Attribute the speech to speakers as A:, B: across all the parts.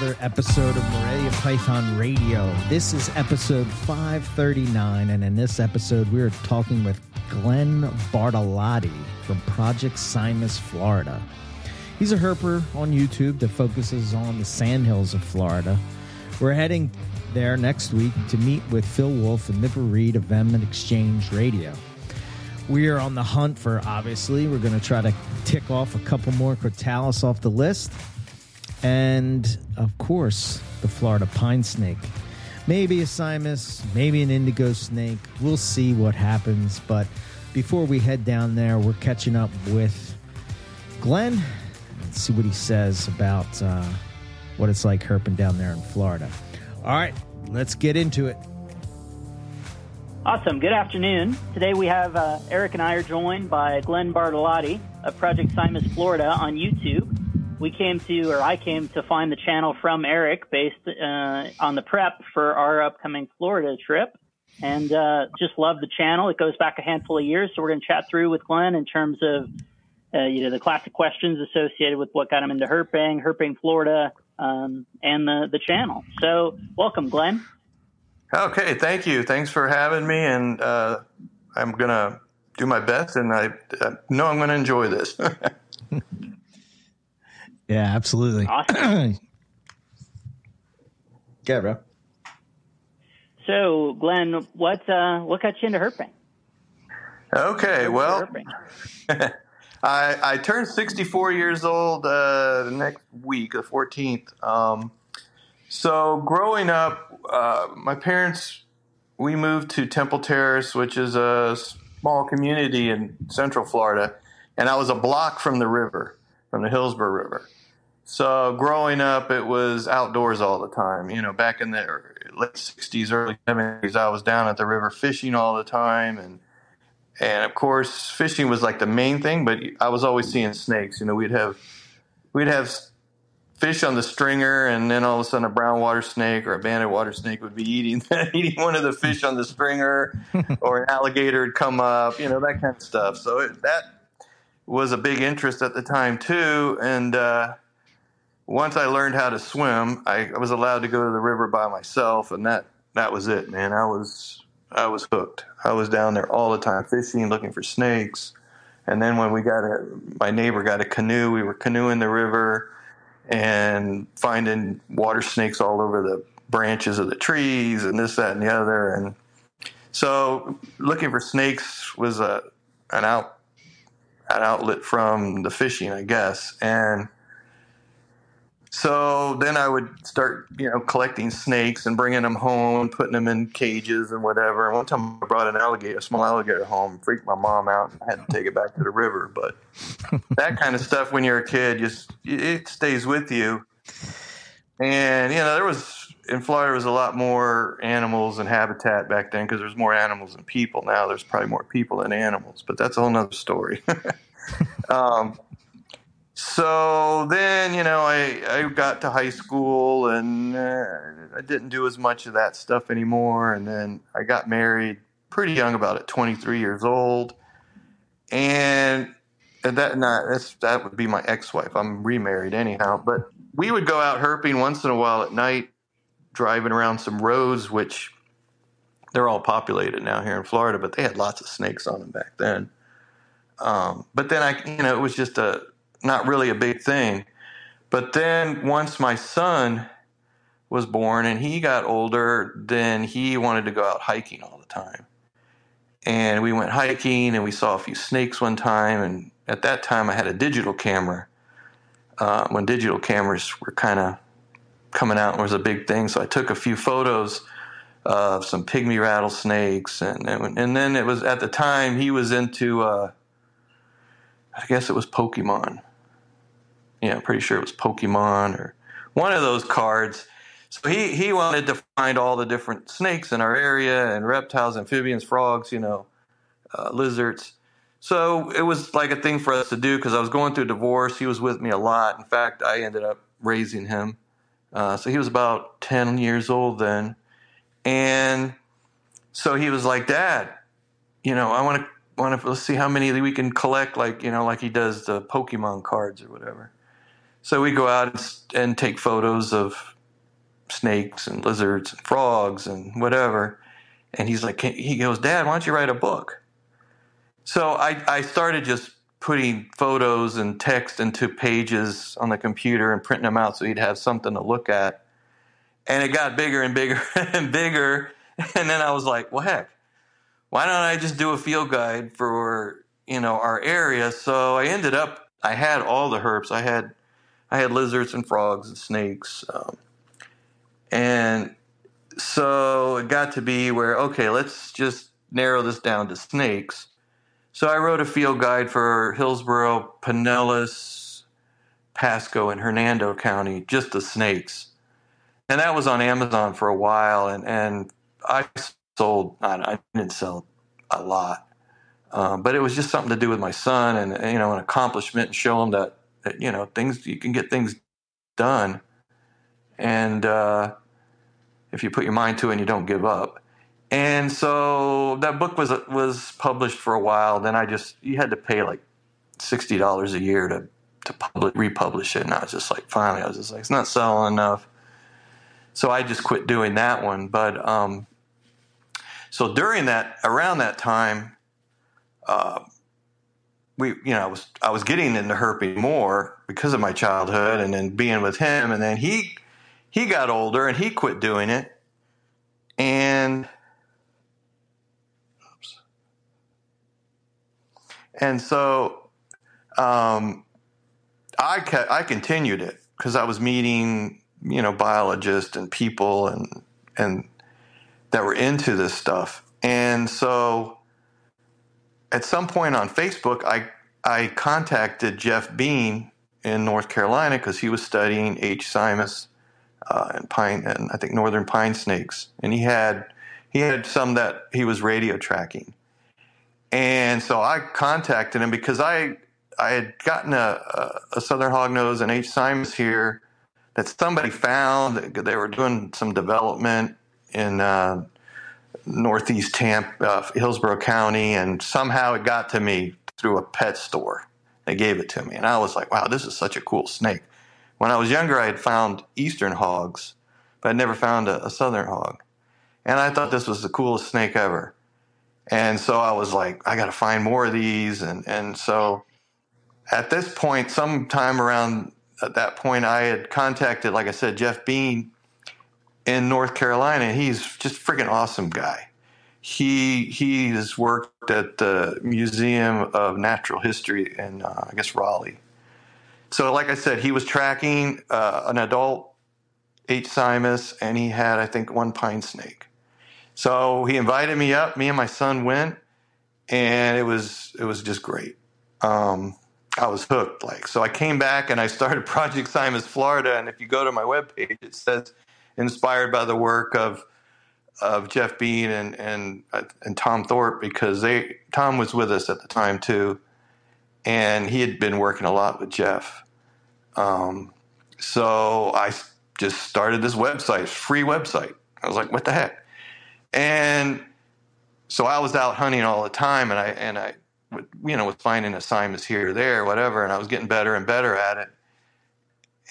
A: another episode of Morelia Python Radio. This is episode 539, and in this episode, we're talking with Glen Bartolotti from Project Simus, Florida. He's a herper on YouTube that focuses on the Sandhills of Florida. We're heading there next week to meet with Phil Wolf and Nipper Reed of Venom Exchange Radio. We are on the hunt for, obviously, we're going to try to tick off a couple more Crotalus off the list. And, of course, the Florida pine snake. Maybe a Simus, maybe an indigo snake. We'll see what happens. But before we head down there, we're catching up with Glen. Let's see what he says about what it's like herping down there in Florida. All right, let's get into it.
B: Awesome. Good afternoon. Today we have Eric and I are joined by Glen Bartolotti of Project Simus, Florida on YouTube. I came to find the channel from Eric based on the prep for our upcoming Florida trip, and just love the channel. It goes back a handful of years, so we're going to chat through with Glen in terms of the classic questions associated with what got him into herping Florida, and the channel. So welcome, Glen.
C: Okay, thank you. Thanks for having me, and I'm going to do my best, and I know I'm going to enjoy this.
A: Yeah, absolutely.
B: Awesome.
A: Yeah, bro.
B: So, Glen, what got you into herping?
C: Okay, well, I turned 64 years old next week, the 14th. So growing up, my parents, we moved to Temple Terrace, which is a small community in Central Florida, and I was a block from the river, from the Hillsborough River. So growing up, it was outdoors all the time. You know, back in the late 60s, early 70s, I was down at the river fishing all the time, and of course, fishing was like the main thing, but I was always seeing snakes. You know, we'd have fish on the stringer, and then all of a sudden a brown water snake or a banded water snake would be eating one of the fish on the stringer, or an alligator would come up, you know, that kind of stuff. So that was a big interest at the time too. And once I learned how to swim, I was allowed to go to the river by myself, and that was it, man. I was hooked. I was down there all the time fishing, looking for snakes. And then when my neighbor got a canoe, we were canoeing the river and finding water snakes all over the branches of the trees and this, that, and the other. And so looking for snakes was an outlet from the fishing, I guess. And so then I would start, collecting snakes and bringing them home, putting them in cages and whatever. And one time I brought a small alligator home, freaked my mom out, and I had to take it back to the river. But that kind of stuff, when you're a kid, it stays with you. And, in Florida, there was a lot more animals and habitat back then because there's more animals than people. Now there's probably more people than animals, but that's a whole nother story. So then, I got to high school, and I didn't do as much of that stuff anymore. And then I got married pretty young, about at 23 years old. And that would be my ex-wife. I'm remarried anyhow. But we would go out herping once in a while at night, driving around some roads, which they're all populated now here in Florida, but they had lots of snakes on them back then. But then it was just not really a big thing. But then once my son was born and he got older, then he wanted to go out hiking all the time. And we went hiking, and we saw a few snakes one time. And at that time, I had a digital camera. When digital cameras were kind of coming out, and was a big thing. So I took a few photos of some pygmy rattlesnakes. And then it was, at the time, he was into, I guess it was Pokemon. Yeah, I'm pretty sure it was Pokemon or one of those cards. So he wanted to find all the different snakes in our area, and reptiles, amphibians, frogs, lizards. So it was like a thing for us to do because I was going through a divorce. He was with me a lot. In fact, I ended up raising him. So he was about 10 years old then. And so he was like, Dad, I want to let's see how many we can collect, like he does the Pokemon cards or whatever. So we go out and take photos of snakes and lizards and frogs and whatever. And he's like, he goes, Dad, why don't you write a book? So I started just putting photos and text into pages on the computer and printing them out so he'd have something to look at. And it got bigger and bigger and bigger. And then I was like, well, heck, why don't I just do a field guide for, our area? So I had all the herps. I had lizards and frogs and snakes. And so it got to be where, okay, let's just narrow this down to snakes. So I wrote a field guide for Hillsborough, Pinellas, Pasco, and Hernando County, just the snakes. And that was on Amazon for a while, and I didn't sell a lot. But it was just something to do with my son and, an accomplishment, and show him that things, you can get things done. And if you put your mind to it and you don't give up. And so that book was published for a while. Then you had to pay like $60 a year to republish it. And I was just like, finally, it's not selling enough. So I just quit doing that one. But so around that time, I was getting into herping more because of my childhood and then being with him. And then he got older and he quit doing it. And so I continued it because I was meeting, biologists and people and that were into this stuff. And so at some point on Facebook, I contacted Jeff Bean in North Carolina because he was studying H. Simus and pine, and I think northern pine snakes. And he had some that he was radio tracking. And so I contacted him because I had gotten a southern hognose and H. Simus here that somebody found. They were doing some development in northeast Hillsborough County, and somehow it got to me through a pet store. They gave it to me, and I was like, wow, this is such a cool snake. When I was younger, I had found eastern hogs, but I'd never found a southern hog. And I thought this was the coolest snake ever. And so I was like, I got to find more of these. And so at this point, sometime around at that point, I had contacted, like I said, Jeff Bean in North Carolina. He's just a freaking awesome guy. He has worked at the Museum of Natural History in, I guess, Raleigh. So like I said, he was tracking an adult H. Simus, and he had, I think, one pine snake. So he invited me up. Me and my son went, and it was just great. I was hooked. So I came back and I started Project Simus Florida. And if you go to my webpage, it says inspired by the work of Jeff Bean and Tom Thorpe, because Tom was with us at the time too, and he had been working a lot with Jeff. So I just started this website, free website. I was like, what the heck? And so I was out hunting all the time, and I was finding a Simus here or there, whatever, and I was getting better and better at it.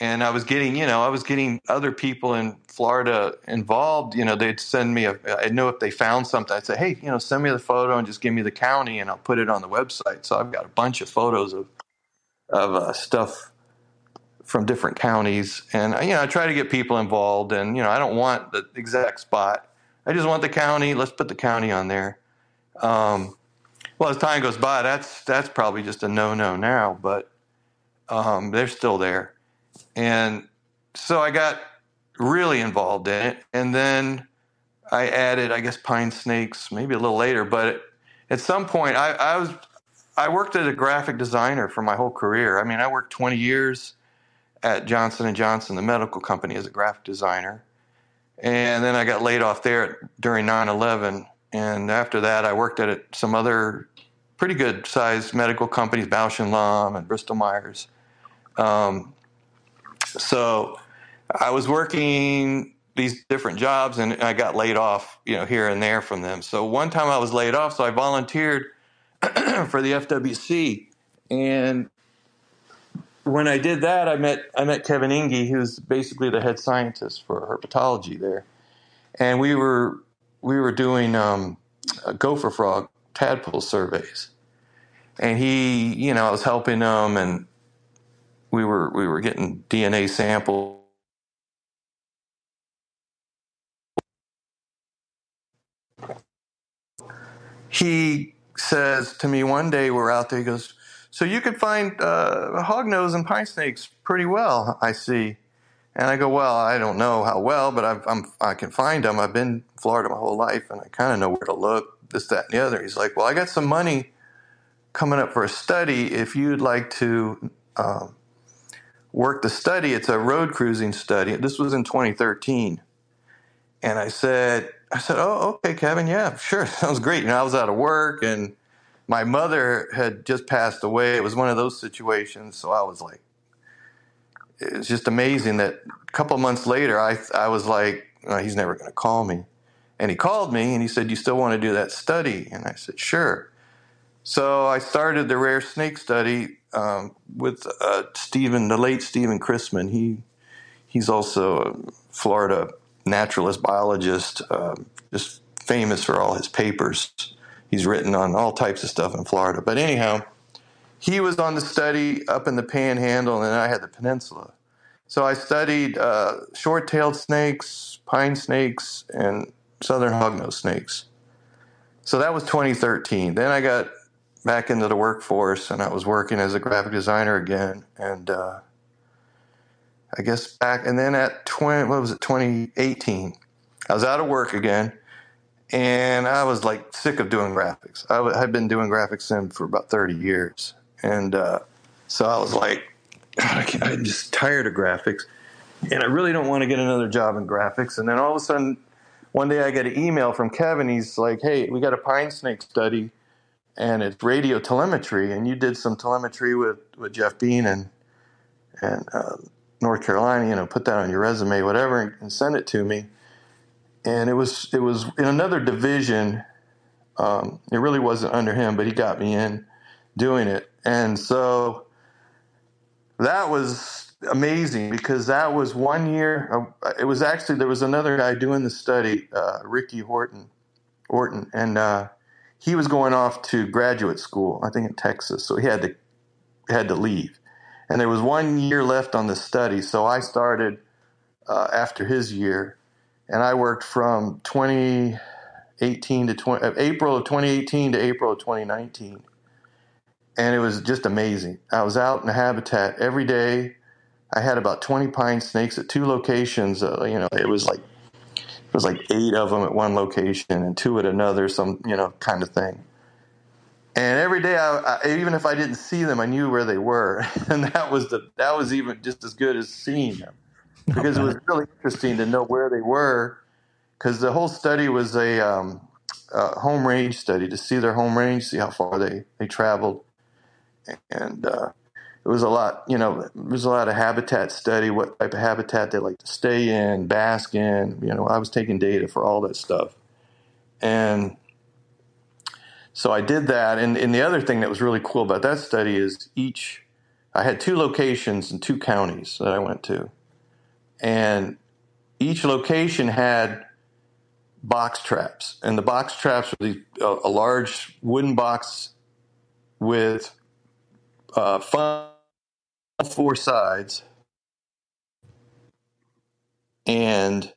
C: And I was getting other people in Florida involved. They'd send me I know if they found something, I'd say, hey, send me the photo and just give me the county, and I'll put it on the website. So I've got a bunch of photos of stuff from different counties, and I try to get people involved. And I don't want the exact spot. I just want the county. Let's put the county on there. Well, as time goes by, that's probably just a no-no now, but they're still there. And so I got really involved in it. And then I added, I guess, pine snakes maybe a little later. But at some point, I worked as a graphic designer for my whole career. I mean, I worked 20 years at Johnson & Johnson, the medical company, as a graphic designer. And then I got laid off there during 9/11. And after that, I worked at some other pretty good-sized medical companies, Bausch & Lomb and Bristol Myers. So I was working these different jobs, and I got laid off, here and there from them. So one time I was laid off, so I volunteered for the FWC. And when I did that, I met Kevin Inge, who's basically the head scientist for herpetology there, and we were doing gopher frog tadpole surveys, and I was helping him, and we were getting DNA samples. He says to me one day, we're out there, he goes, "So you could find hognose and pine snakes pretty well, I see." And I go, "Well, I don't know how well, but I can find them. I've been in Florida my whole life, and I kind of know where to look, this, that, and the other." He's like, "Well, I got some money coming up for a study. If you'd like to work the study, it's a road cruising study." This was in 2013. And I said, "Oh, okay, Kevin, yeah, sure, sounds great." I was out of work, and my mother had just passed away. It was one of those situations, so I was like, it was just amazing that a couple of months later, I was like, "Oh, he's never going to call me." And he called me, and he said, "You still want to do that study?" And I said, "Sure." So I started the rare snake study with the late Stephen Chrisman. He's also a Florida naturalist biologist, just famous for all his papers. He's written on all types of stuff in Florida. But anyhow, he was on the study up in the Panhandle, and I had the peninsula. So I studied short-tailed snakes, pine snakes, and southern hognose snakes. So that was 2013. Then I got back into the workforce, and I was working as a graphic designer again. And I guess back, and then at 2018, I was out of work again, and I was like sick of doing graphics. I've been doing graphics for about 30 years. And so I was like, I'm just tired of graphics, and I really don't want to get another job in graphics. And then all of a sudden, one day I get an email from Kevin. He's like, "Hey, we got a pine snake study, and it's radio telemetry, and you did some telemetry with Jeff Bean and North Carolina, put that on your resume, whatever, and send it to me." And it was in another division. It really wasn't under him, but he got me in doing it. And so that was amazing, because that was 1 year. It was actually, there was another guy doing the study, Ricky Horton, and he was going off to graduate school, I think in Texas. So he had to leave. And there was 1 year left on the study, so I started after his year, and I worked from April of 2018 to April of 2019, and it was just amazing. I was out in the habitat every day. I had about 20 pine snakes at two locations. It was like 8 of them at one location and 2 at another, some kind of thing. And every day, I even if I didn't see them, I knew where they were, and that was even just as good as seeing them, because it was really interesting to know where they were, because the whole study was a home range study, to see their home range, see how far they traveled, and it was a lot. There was a lot of habitat study, what type of habitat they like to stay in, bask in. I was taking data for all that stuff, and so I did that, and the other thing that was really cool about that study is I had 2 locations in 2 counties that I went to, and each location had box traps, and the box traps were a large wooden box with 4 sides, and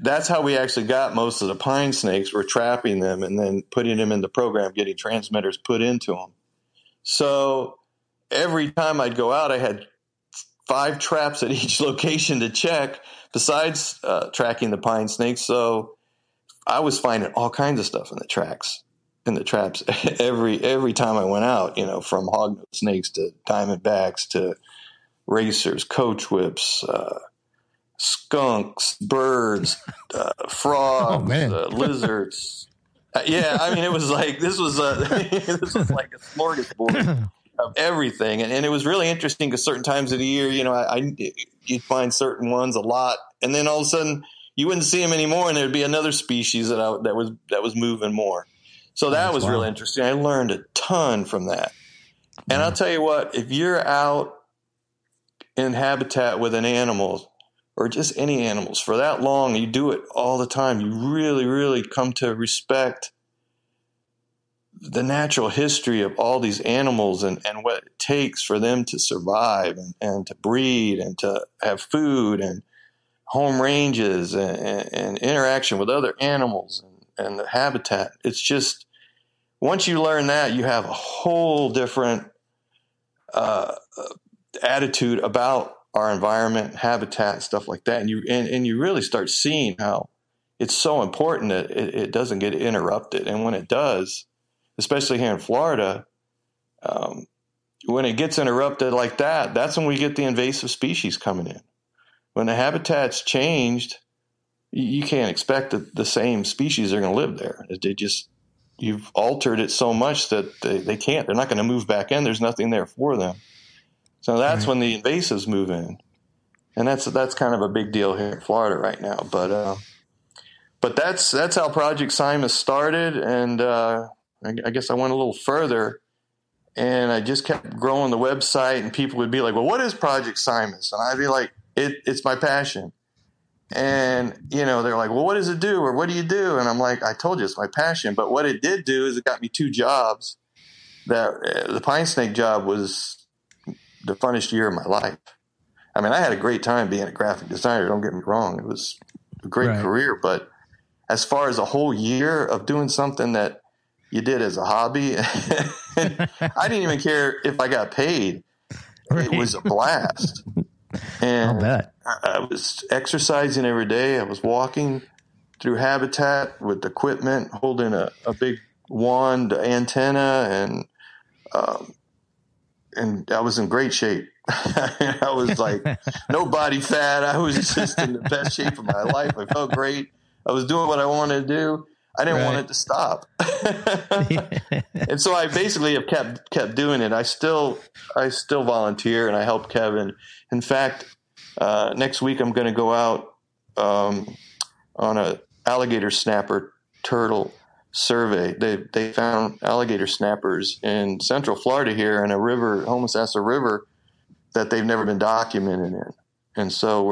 C: that's how we actually got most of the pine snakes. We're trapping them and then putting them in the program, getting transmitters put into them. So every time I'd go out, I had 5 traps at each location to check, besides tracking the pine snakes. So I was finding all kinds of stuff in the traps every time I went out, from hognose snakes to diamondbacks to racers, coach whips, skunks, birds, frogs, lizards. It was like this was like a smorgasbord of everything, and it was really interesting, because certain times of the year, you'd find certain ones a lot, and then all of a sudden you wouldn't see them anymore, and there'd be another species that was moving more. So that was really interesting. I learned a ton from that. And I'll tell you what, if you're out in habitat with an animal or just any animals for that long, you do it all the time, you really, really come to respect the natural history of all these animals and what it takes for them to survive and to breed and to have food and home ranges and interaction with other animals and the habitat. It's just, once you learn that, you have a whole different attitude about our environment, habitat, stuff like that. And you really start seeing how it's so important that it doesn't get interrupted. And when it does, especially here in Florida, when it gets interrupted like that, that's when we get the invasive species coming in. When the habitat's changed, you can't expect that the same species are going to live there. You've altered it so much that they can't. They're not going to move back in. There's nothing there for them. So that's when the invasives move in, and that's kind of a big deal here in Florida right now. But that's how Project Simus started, and I guess I went a little further, and I just kept growing the website, and people would be like, "Well, what is Project Simus?" And I'd be like, "It's my passion." And, they're like, "Well, what does it do? Or what do you do?" And I'm like, "I told you it's my passion." But what it did do is it got me 2 jobs. The pine snake job was the funnest year of my life. I mean, I had a great time being a graphic designer. Don't get me wrong. It was a great career. But as far as a whole year of doing something that you did as a hobby, I didn't even care if I got paid. It was a blast. And
A: I'll bet.
C: I was exercising every day. I was walking through habitat with equipment, holding a big wand antenna, and I was in great shape. I was like, no body fat. I was just in the best shape of my life. I felt great. I was doing what I wanted to do. I didn't want it to stop. And so I basically have kept doing it. I still volunteer and I help Kevin. In fact, next week I'm going to go out on a alligator snapper turtle survey. They found alligator snappers in Central Florida here in a river, Homosassa River, that they've never been documented in. And so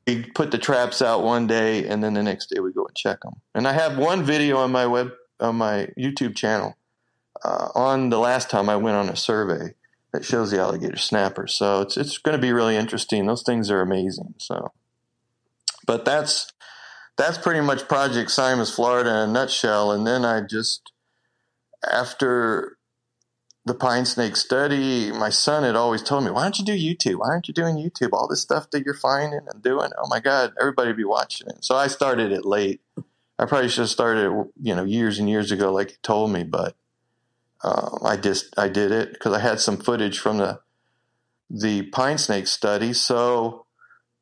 C: we put the traps out one day, and then the next day we go and check them. And I have one video on my YouTube channel on the last time I went on a survey that shows the alligator snapper. So it's going to be really interesting. Those things are amazing. So, but that's pretty much Project Simus Florida in a nutshell. And then after the pine snake study, my son had always told me, "Why don't you do YouTube? Why aren't you doing YouTube? All this stuff that you're finding and doing, oh my God, everybody would be watching it." So I started it late. I probably should have started it, years and years ago, like you told me, but I did it because I had some footage from the pine snake study. So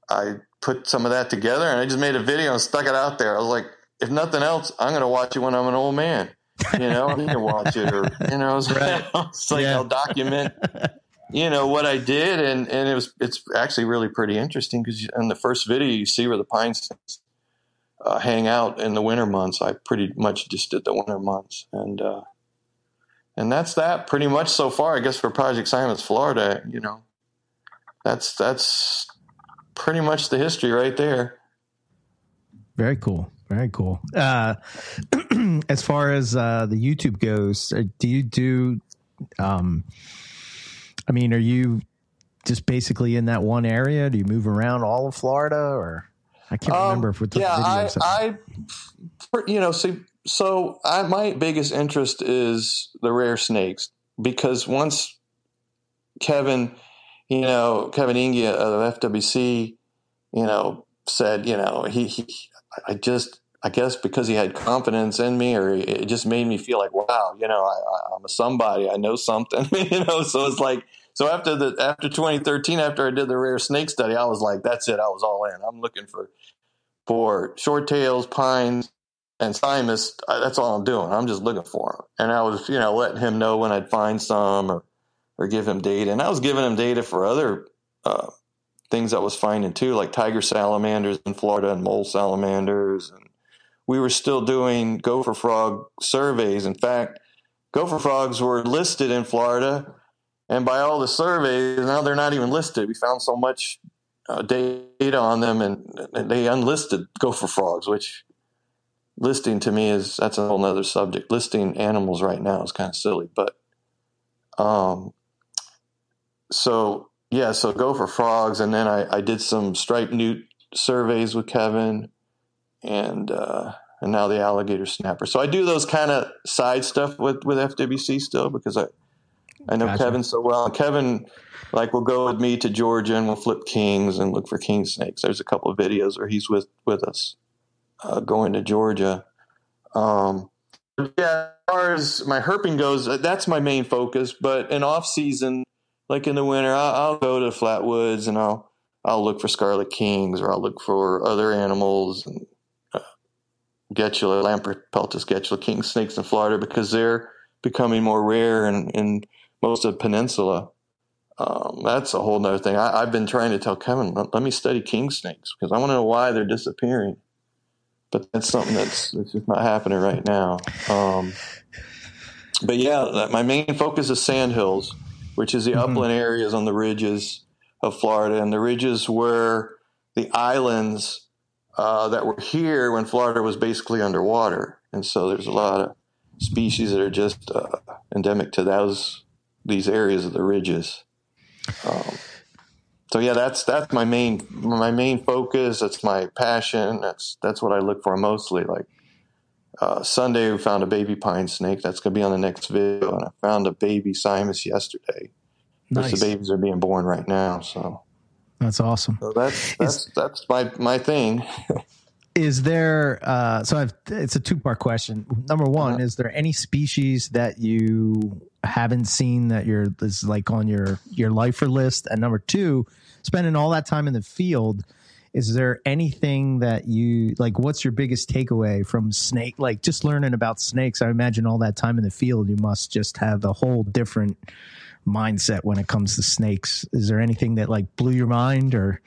C: I put some of that together and I just made a video and stuck it out there. I was like, if nothing else, I'm going to watch it when I'm an old man. You can watch it, or it's like I'll document what I did, and it's actually really pretty interesting because in the first video you see where the pine snakes hang out in the winter months. I pretty much just did the winter months, and that's that pretty much so far, I guess, for Project Simus Florida. That's pretty much the history right there. Very cool. Very cool. As far as the YouTube goes, do you do, are you just basically in that one area? Do you move around all of Florida, or I can't remember if we took videos. My biggest interest is the rare snakes, because once Kevin Ingia of FWC, said, I guess because he had confidence in me, or it just made me feel like, wow, I'm a somebody, I know something, so it's like, so after 2013, after I did the rare snake study, I was like, that's it. I was all in. I'm looking for short tails, pines, and Simus. That's all I'm doing. I'm just looking for them. And I was, letting him know when I'd find some or give him data. And I was giving him data for other, things I was finding too, like tiger salamanders in Florida and mole salamanders. And we were still doing gopher frog surveys. In fact, gopher frogs were listed in Florida And by all the surveys, now they're not even listed. We found so much data on them, and they unlisted gopher frogs, which listing to me that's a whole nother subject. Listing animals right now is kind of silly, but so gopher frogs, and then I did some striped newt surveys with Kevin, and now the alligator snapper. So I do those kind of side stuff with FWC still, because I know
A: Gotcha.
C: Kevin so well. And Kevin, will go with me to Georgia, and we'll flip kings and look for king snakes. There's a couple of videos where he's with us going to Georgia. As far as my herping goes, that's my main focus. But in off season, like in the winter, I'll go to flatwoods and I'll look for scarlet kings, or I'll look for other animals, and Getula, Lamprepeltis Getula king snakes in Florida, because they're becoming more rare in most of the peninsula. That's a whole nother thing. I've been trying to tell Kevin, let me study king snakes, because I want to know why they're disappearing. But that's something that's just not happening right now. But yeah, my main focus is Sandhills, which is the upland areas on the ridges of Florida, and the ridges were the islands that were here when Florida was basically underwater. And so there's a lot of species that are just endemic to these areas of the ridges. So yeah, that's my main focus. That's my passion. That's what I look for mostly. Like Sunday, we found a baby pine snake. That's going to be on the next video. And I found a baby Simus yesterday.
A: Nice.
C: The babies are being born right now. So
A: that's awesome.
C: So that's my thing.
A: Is there it's a two-part question. Number one, is there any species that you haven't seen that is like on your lifer list? And number two, spending all that time in the field, is there anything that you like, what's your biggest takeaway from snake, like just learning about snakes? I imagine all that time in the field, you must just have a whole different mindset when it comes to snakes. Is there anything that like blew your mind, or?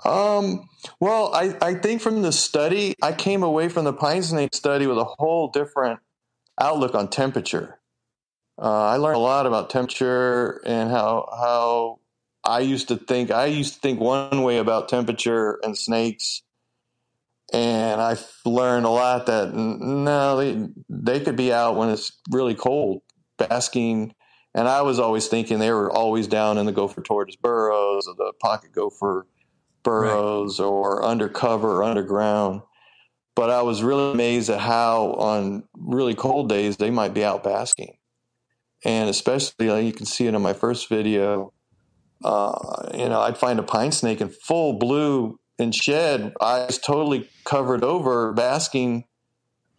C: Well, I think from the study, I came away from the pine snake study with a whole different outlook on temperature. I learned a lot about temperature and how I used to think one way about temperature and snakes. And I learned a lot that no, they could be out when it's really cold, basking. And I was always thinking they were always down in the gopher tortoise burrows or the pocket gopher burrows, right, or undercover or underground. But I was really amazed at how on really cold days they might be out basking. And especially, like you can see it in my first video, I'd find a pine snake in full blue and shed, eyes totally covered over, basking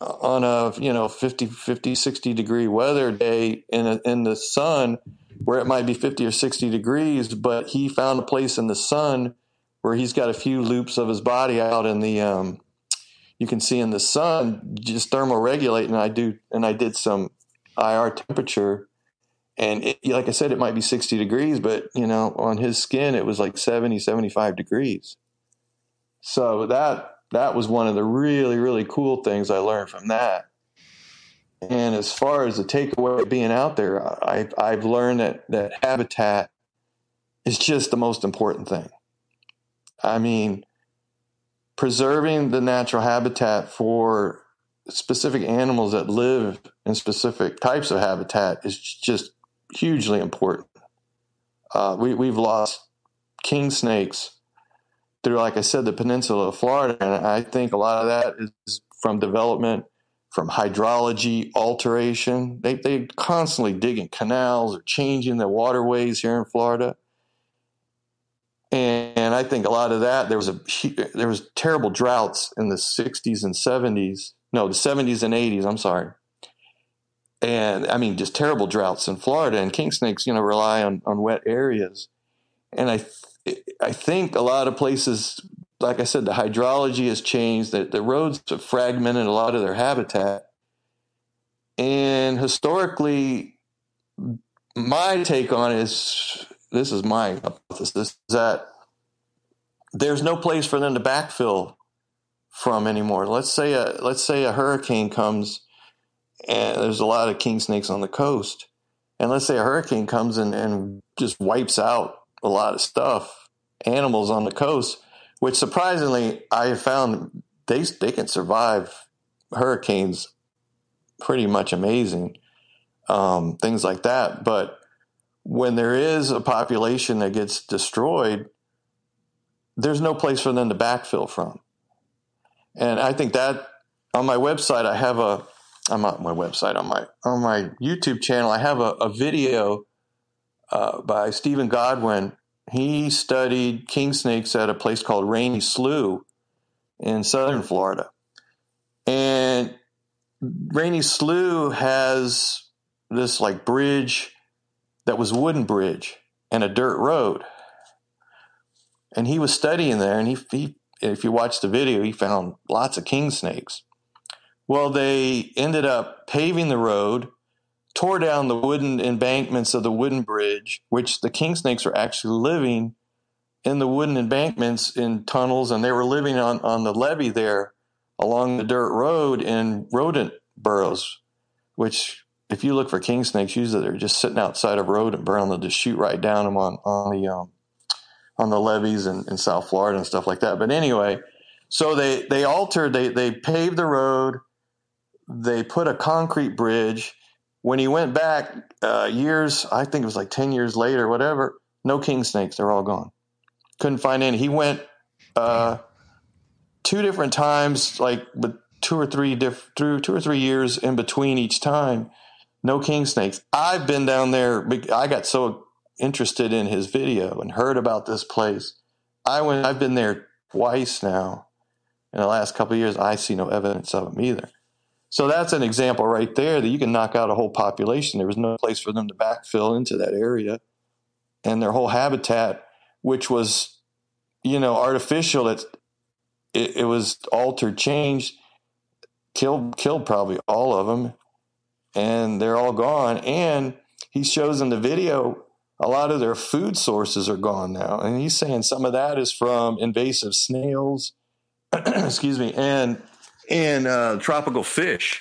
C: on a 50, 60 degree weather day in the sun where it might be 50 or 60 degrees, but he found a place in the sun where he's got a few loops of his body out in the, you can see in the sun, just thermoregulate. And I did some IR temperature, and like I said, it might be 60 degrees, but on his skin, it was like 70, 75 degrees. So that was one of the really, really cool things I learned from that. And as far as the takeaway of being out there, I've learned that habitat is just the most important thing. I mean, preserving the natural habitat for specific animals that live in specific types of habitat is just hugely important. We've lost king snakes through, like I said, the peninsula of Florida, and I think a lot of that is from development, from hydrology alteration. They constantly digging canals or changing the waterways here in Florida. And I think a lot of that, there was terrible droughts in the 60s and 70s. No, the 70s and 80s, I'm sorry. And I mean, just terrible droughts in Florida, and king snakes, rely on wet areas. And I think a lot of places, like I said, the hydrology has changed, that the roads have fragmented a lot of their habitat. And historically, my take on it is, this is my hypothesis, is that there's no place for them to backfill from anymore. Let's say a hurricane comes, and there's a lot of king snakes on the coast. And let's say a hurricane comes in and just wipes out a lot of stuff, animals on the coast, which surprisingly I have found they can survive hurricanes pretty much amazing, things like that. But when there is a population that gets destroyed, there's no place for them to backfill from. And I think that on my website, on my YouTube channel, I have a video by Stephen Godwin. He studied king snakes at a place called Rainy Slough in southern Florida. And Rainy Slough has this like bridge that was a wooden bridge and a dirt road. And he was studying there, and he if you watch the video, he found lots of king snakes. Well, they ended up paving the road, tore down the wooden embankments of the wooden bridge, which the king snakes were actually living in the wooden embankments in tunnels, and they were living on the levee there along the dirt road in rodent burrows, which if you look for king snakes, usually they're just sitting outside of rodent burrow, and they'll just shoot right down them on the levees in South Florida and stuff like that. But anyway, so they paved the road. They put a concrete bridge. When he went back years, I think it was like 10 years later, whatever, no king snakes. They're all gone. Couldn't find any. He went 2 different times, like but 2 or 3 years in between each time. No king snakes. I've been down there. I got so interested in his video and heard about this place. I've been there twice now in the last couple of years. I see no evidence of them either. So that's an example right there that you can knock out a whole population. There was no place for them to backfill into that area, and their whole habitat, which was, artificial, it was altered, changed, killed probably all of them, and they're all gone. And he shows in the video a lot of their food sources are gone now, and he's saying some of that is from invasive snails, excuse me, and tropical fish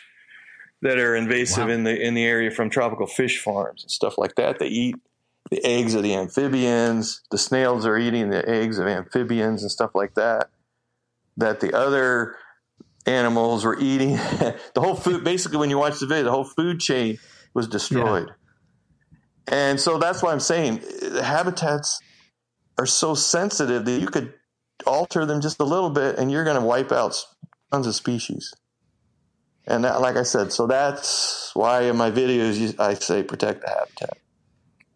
C: that are invasive in the area from tropical fish farms and stuff like that. They eat the eggs of the amphibians. The snails are eating the eggs of amphibians and stuff like that. That the other animals were eating. The whole food, basically, when you watch the video, the whole food chain was destroyed. Yeah. And so that's why I'm saying the habitats are so sensitive that you could alter them just a little bit and you're going to wipe out tons of species. And that, like I said, so that's why in my videos I say protect the habitat.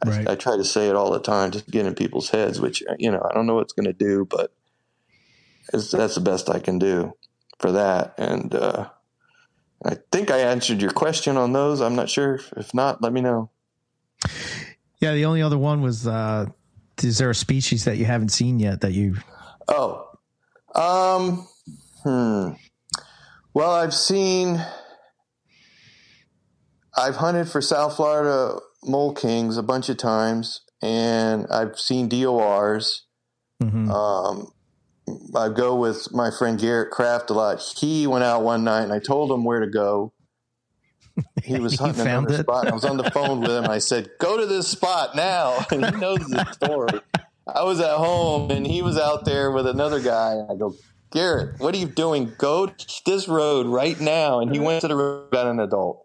C: Right. I try to say it all the time, just get in people's heads, which, I don't know what it's going to do, but that's the best I can do for that. And I think I answered your question on those. I'm not sure. If not, let me know.
A: Yeah, the only other one was, is there a species that you haven't seen yet that you...
C: Well, I've hunted for South Florida mole kings a bunch of times, and I've seen DORs. Mm-hmm. I go with my friend Garrett Kraft a lot. He went out one night, and I told him where to go. He was hunting another spot. I was on the phone with him. I said, go to this spot now. And he knows the story. I was at home, and he was out there with another guy. I go, Garrett, what are you doing? Go to this road right now. And he went to the road, got an adult.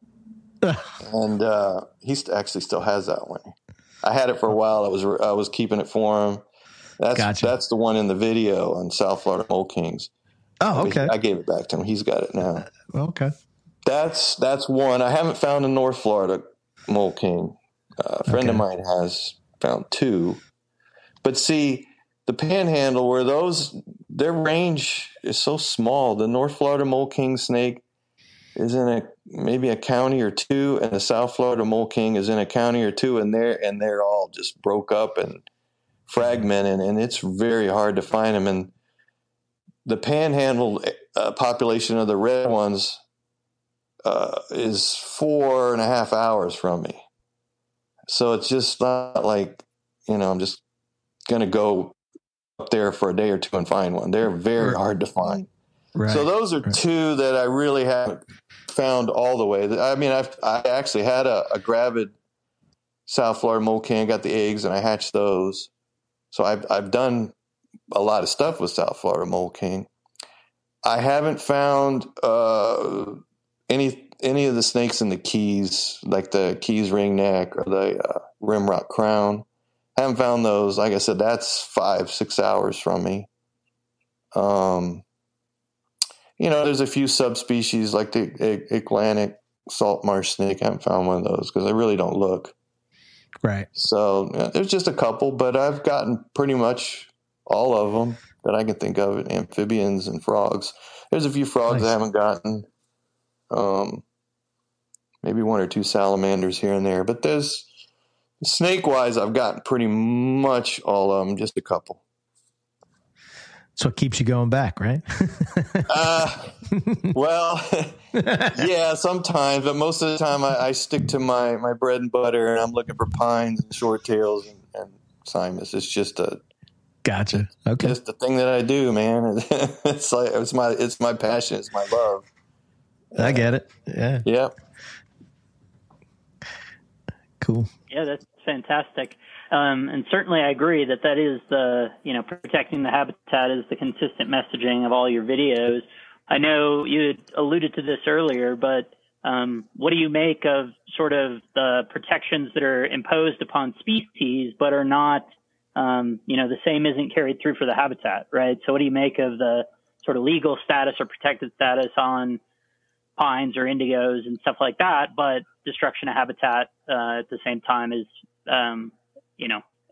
C: And he actually still has that one. I had it for a while. I was keeping it for him. That's the one in the video on South Florida Mole Kings.
A: Oh, okay.
C: I gave it back to him. He's got it now.
A: Okay.
C: That's one. I haven't found a North Florida Mole King. A friend of mine has found 2. But see, the Panhandle, where their range is so small. The North Florida Mole King snake is in maybe a county or 2, and the South Florida Mole King is in a county or 2, and they're all just broke up and fragmented, and it's very hard to find them. And the Panhandle population of the red ones is 4.5 hours from me. So it's just not like, I'm just going to go up there for a day or 2 and find one. They're very hard to find. Right. So those are 2 that I really haven't found all the way. I mean, I actually had a gravid South Florida mole king, got the eggs, and I hatched those. So I've done a lot of stuff with South Florida mole king. I haven't found any of the snakes in the Keys, like the Keys ringneck or the rimrock crown. I haven't found those. Like I said, that's 5-6 hours from me. There's a few subspecies like the Atlantic salt marsh snake. I haven't found one of those because they really don't look.
A: Right.
C: So there's just a couple, but I've gotten pretty much all of them that I can think of, amphibians and frogs. There's a few frogs I haven't gotten. Maybe 1 or 2 salamanders here and there, but there's snake-wise, I've gotten pretty much all of them, just a couple.
A: So it keeps you going back, right?
C: Well, yeah, sometimes, but most of the time I stick to my bread and butter, and I'm looking for pines and short-tails and Simus. It's just
A: gotcha. Okay.
C: Just the thing that I do, man. It's my passion. It's my love.
A: I get it. Yeah.
C: Yep.
A: Cool.
B: Yeah, that's fantastic. And certainly I agree that is protecting the habitat is the consistent messaging of all your videos. I know you had alluded to this earlier, but what do you make of sort of the protections that are imposed upon species but are not, the same isn't carried through for the habitat, right? So what do you make of the sort of legal status or protected status on pines or indigos and stuff like that, but destruction of habitat at the same time is,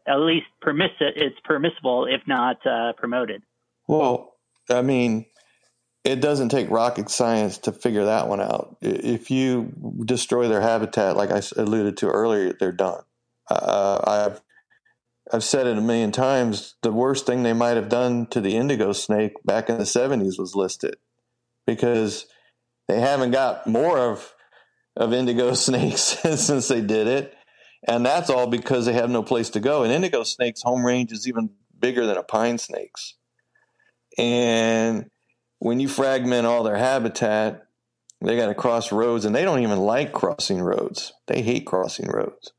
B: at least it's permissible, if not promoted.
C: Well, I mean, it doesn't take rocket science to figure that one out. If you destroy their habitat, like I alluded to earlier, they're done. I've said it a million times. The worst thing they might have done to the indigo snake back in the 70s was list it, because they haven't got more of indigo snakes since they did it. And that's all because they have no place to go. An indigo snake's home range is even bigger than a pine snake's. And when you fragment all their habitat, they got to cross roads, and they don't even like crossing roads. They hate crossing roads.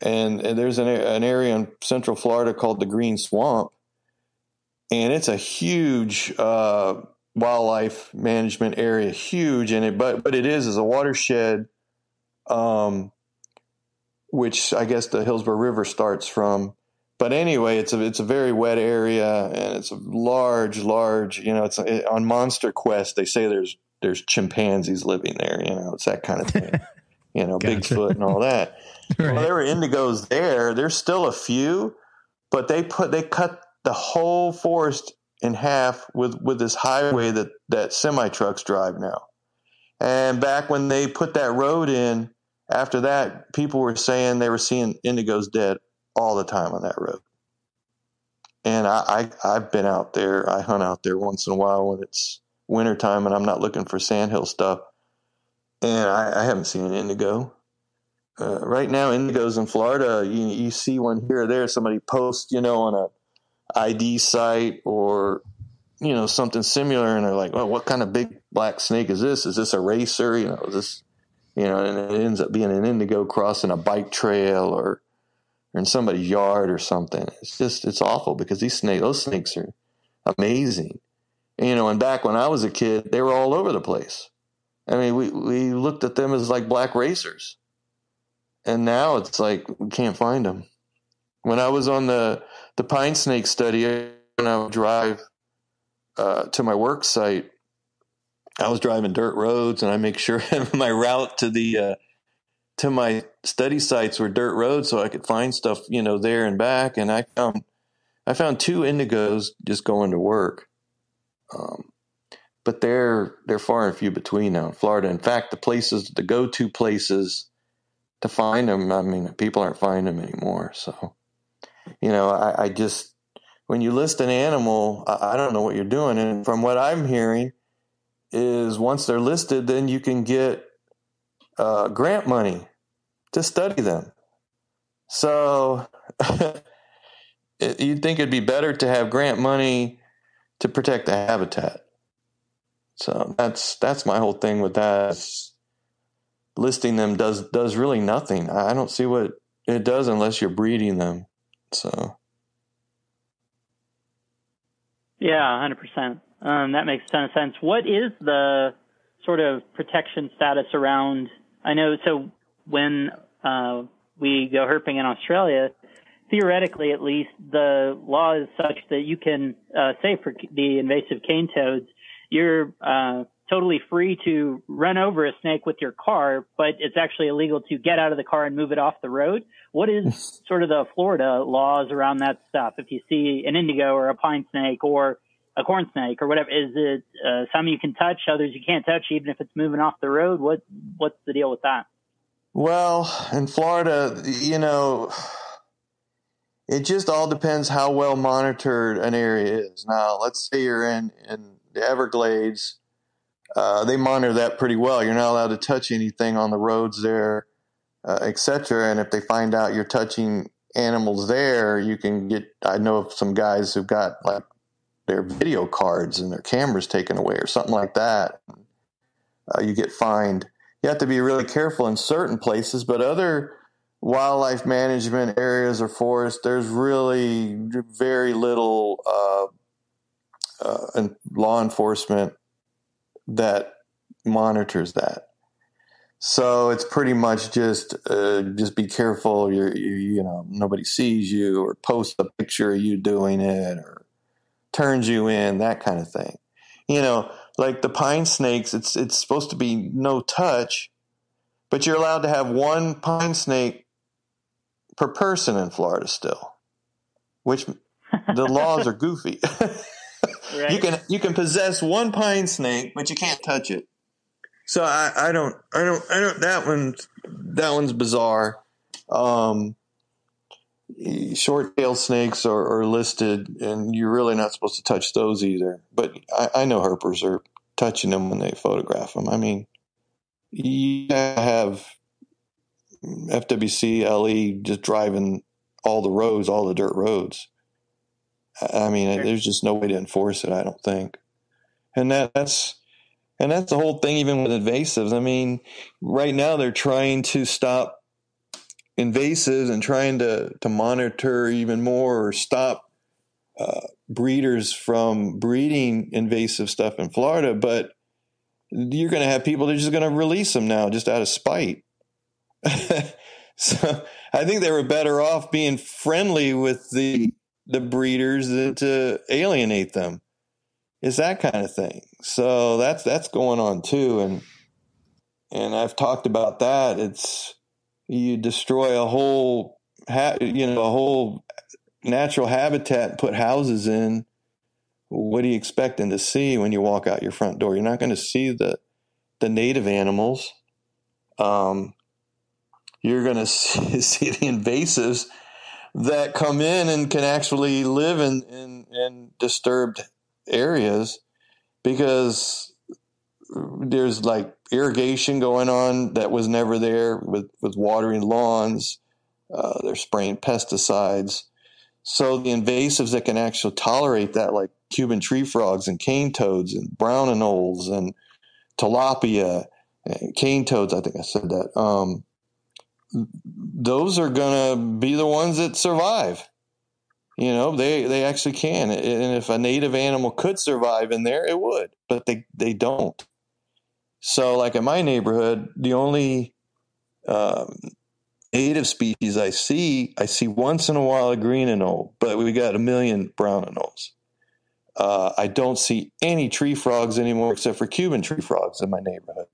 C: And there's an area in Central Florida called the Green Swamp, and it's a huge wildlife management area, huge. And but it is a watershed, which I guess the Hillsborough River starts from. But anyway, it's a very wet area, and it's a large, it's on Monster Quest. They say there's chimpanzees living there, it's that kind of thing, gotcha. Bigfoot and all that. Right. Well, there were indigos there. There's still a few, but they cut the whole forest in half with this highway that semi trucks drive now. And back when they put that road in, after that, people were saying they were seeing indigos dead all the time on that road. And I've been out there. I hunt out there once in a while when it's wintertime and I'm not looking for sandhill stuff. And I haven't seen an indigo. Right now, indigos in Florida, you see one here or there. Somebody posts, on a ID site or, something similar. And they're like, well, what kind of big black snake is this? Is this a racer? Is this, and it ends up being an indigo crossing a bike trail or in somebody's yard or something. It's awful because those snakes are amazing. And back when I was a kid, they were all over the place. I mean, we looked at them as like black racers. And now it's like we can't find them. When I was on the pine snake study, when I would drive to my work site, I was driving dirt roads, and I make sure my route to my study sites were dirt roads so I could find stuff, there and back. And I found 2 indigos just going to work. But they're far and few between now in Florida. In fact, the go-to places to find them, I mean, people aren't finding them anymore. So, I just, when you list an animal, I don't know what you're doing. And from what I'm hearing is once they're listed, then you can get grant money to study them. So you'd think it'd be better to have grant money to protect the habitat. So that's my whole thing with that. Listing them does really nothing. I don't see what It does unless you're breeding them. So.
B: Yeah, 100%. That makes a ton of sense. What is the sort of protection status around? I know. So when we go herping in Australia, theoretically, at least, the law is such that you can say for the invasive cane toads, you're totally free to run over a snake with your car, but it's actually illegal to get out of the car and move it off the road. What is sort of the Florida laws around that stuff? If you see an indigo or a pine snake or a corn snake or whatever, is it some you can touch, others you can't touch, even if it's moving off the road? What's the deal with that?
C: Well, in Florida, it just all depends how well monitored an area is. Now, let's say you're in the Everglades. They monitor that pretty well. You're not allowed to touch anything on the roads there, et cetera. And if they find out you're touching animals there, you can get, I know of some guys who've got like their video cards and their cameras taken away or something like that. You get fined. You have to be really careful in certain places, but other wildlife management areas or forests, there's really very little law enforcement that monitors that. So it's pretty much just be careful. Nobody sees you or posts a picture of you doing it or turns you in, that kind of thing. Like the pine snakes, it's supposed to be no touch, but you're allowed to have one pine snake per person in Florida still, which the laws are goofy. Right. You can possess one pine snake, but you can't touch it. So I don't that one's bizarre. Short-tailed snakes are listed, and you're really not supposed to touch those either. But I know herpers are touching them when they photograph them. I mean, you have FWC, LE just driving all the roads, all the dirt roads. I mean, sure. There's just no way to enforce it, I don't think. And that's the whole thing, even with invasives. I mean, right now they're trying to stop invasives and trying to monitor even more or stop breeders from breeding invasive stuff in Florida. But you're going to have people that are just going to release them now just out of spite. So I think they were better off being friendly with the breeders than to alienate them. It's that kind of thing. So that's going on too. And I've talked about that. It's, you destroy a whole natural habitat, put houses in. What are you expecting to see when you walk out your front door? You're not going to see the native animals. You're going to see the invasives that come in and can actually live in disturbed areas, because there's like irrigation going on that was never there with watering lawns. They're spraying pesticides. So the invasives that can actually tolerate that, like Cuban tree frogs and cane toads and brown anoles and tilapia, and cane toads, I think I said that. Those are going to be the ones that survive. They actually can. And if a native animal could survive in there, it would, but they don't. So like in my neighborhood, the only native species I see once in a while a green anole, but we got a million brown anoles. I don't see any tree frogs anymore except for Cuban tree frogs in my neighborhood.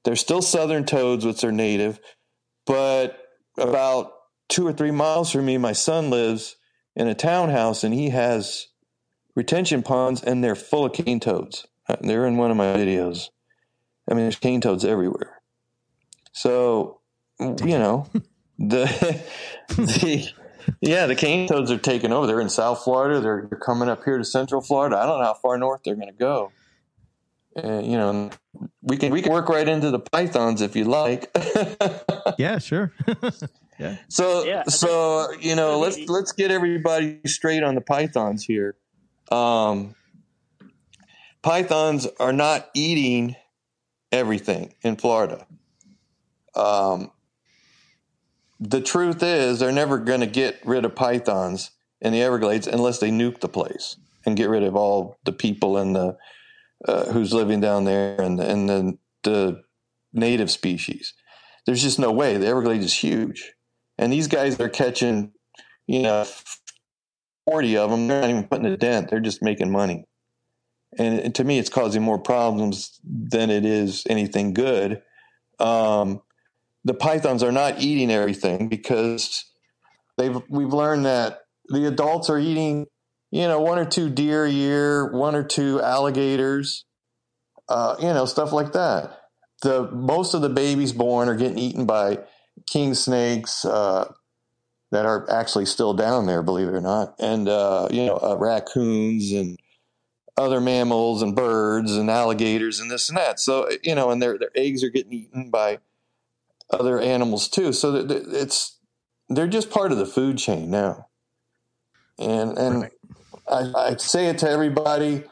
C: There's still southern toads, which are native, but about 2 or 3 miles from me, my son lives in a townhouse, and he has retention ponds, and they're full of cane toads. They're in one of my videos. I mean, there's cane toads everywhere. So, the cane toads are taking over. They're in South Florida. They're coming up here to Central Florida. I don't know how far north they're going to go. We can work right into the pythons if you like.
A: Yeah, sure. Yeah.
C: So let's get everybody straight on the pythons here. Pythons are not eating everything in Florida. the truth is they're never going to get rid of pythons in the Everglades unless they nuke the place and get rid of all the people and the who's living down there and the native species. There's just no way. The Everglades is huge, and these guys are catching, 40 of them. They're not even putting a dent. They're just making money. And to me, it's causing more problems than it is anything good. The pythons are not eating everything because we've learned that the adults are eating, 1 or 2 deer a year, 1 or 2 alligators, stuff like that. Most of the babies born are getting eaten by king snakes that are actually still down there, believe it or not, and raccoons and other mammals and birds and alligators and this and that. So and their eggs are getting eaten by other animals too. So they're just part of the food chain now. And right. I say it to everybody,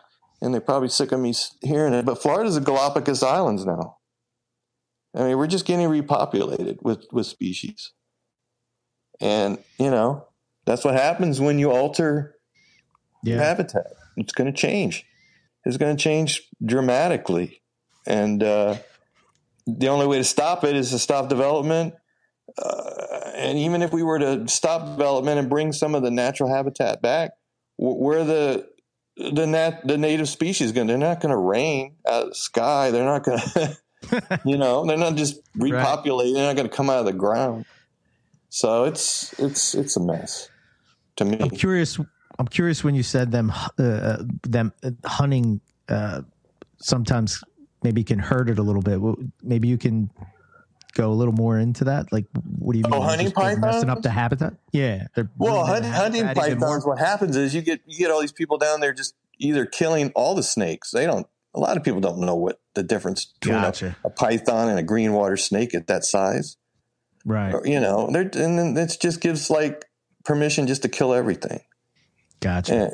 C: and they're probably sick of me hearing it, but Florida's a Galapagos Islands now. I mean, we're just getting repopulated with species. And, that's what happens when you alter your habitat. It's going to change. It's going to change dramatically. And the only way to stop it is to stop development. And even if we were to stop development and bring some of the natural habitat back, where the native species going? They're not going to rain out of the sky. They're not going to... they're not just repopulating. Right. They're not going to come out of the ground. So it's a mess to me.
A: I'm curious when you said them hunting sometimes maybe can hurt it a little bit. Maybe you can go a little more into that. Like, what do you mean?
C: Hunting pythons
A: messing up the habitat? Yeah.
C: Hunting pythons. What happens is you get all these people down there just either killing all the snakes. A lot of people don't know what the difference between a python and a green water snake at that size.
A: Right.
C: And then it just gives like permission just to kill everything.
A: Gotcha.
C: And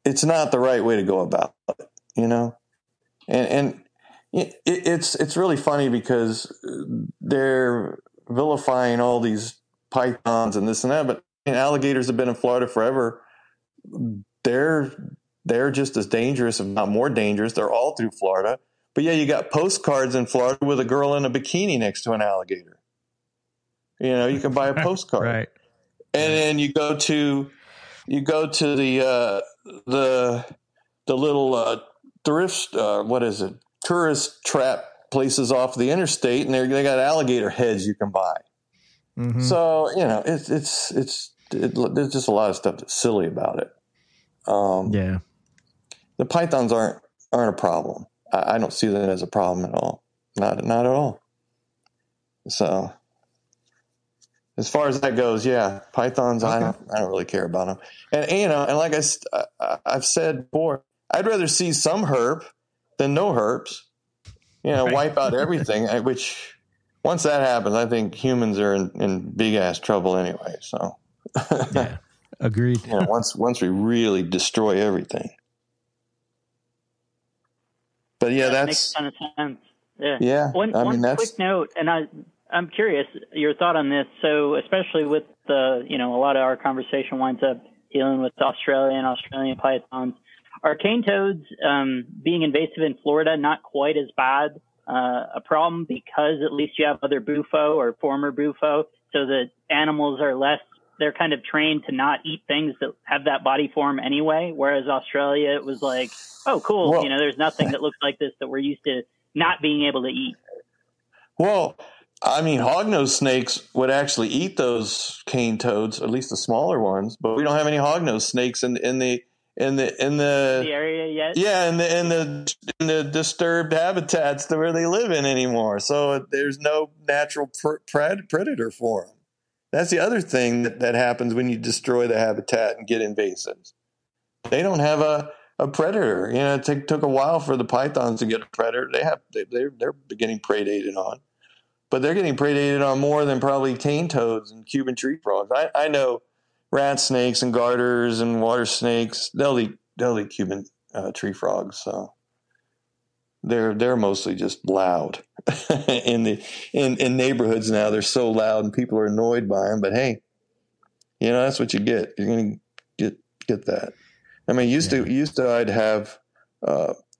C: it's not the right way to go about it, and it's really funny because they're vilifying all these pythons and this and that, but alligators have been in Florida forever. They're just as dangerous, if not more dangerous. They're all through Florida. But yeah, you got postcards in Florida with a girl in a bikini next to an alligator. You can buy a postcard.
A: Right.
C: And then you go to the little tourist trap places off the interstate, and they got alligator heads you can buy. Mm-hmm. So, there's just a lot of stuff that's silly about it. The pythons aren't a problem. I don't see that as a problem at all. Not at all. So as far as that goes, pythons, okay. I don't really care about them. And and like I've said before, I'd rather see some herp than no herps. Right. Wipe out everything. Which once that happens, I think humans are in big ass trouble anyway. So
A: yeah, agreed.
C: Once we really destroy everything. But that
B: makes a ton of sense. Yeah.
C: Yeah.
B: One quick note, and I'm curious your thought on this. So, especially with a lot of our conversation winds up dealing with Australian pythons. Are cane toads being invasive in Florida not quite as bad a problem because at least you have other bufo or former bufo, so that animals are less. They're kind of trained to not eat things that have that body form anyway. Whereas Australia, it was like, oh, cool. Well, there's nothing that looks like this that we're used to not being able to eat.
C: Well, I mean, hognose snakes would actually eat those cane toads, at least the smaller ones. But we don't have any hognose snakes in the
B: area yet.
C: Yeah, in the disturbed habitats where they live in anymore. So there's no natural predator for them. That's the other thing that happens when you destroy the habitat and get invasives. They don't have a predator. It took a while for the pythons to get a predator. They're getting predated on, but they're getting predated on more than probably cane toads and Cuban tree frogs. I know rat snakes and garters and water snakes. They'll eat Cuban tree frogs. So they're mostly just loud in neighborhoods now. They're so loud and people are annoyed by them, but hey, that's what you get. You're going to get that. I mean, used to I'd have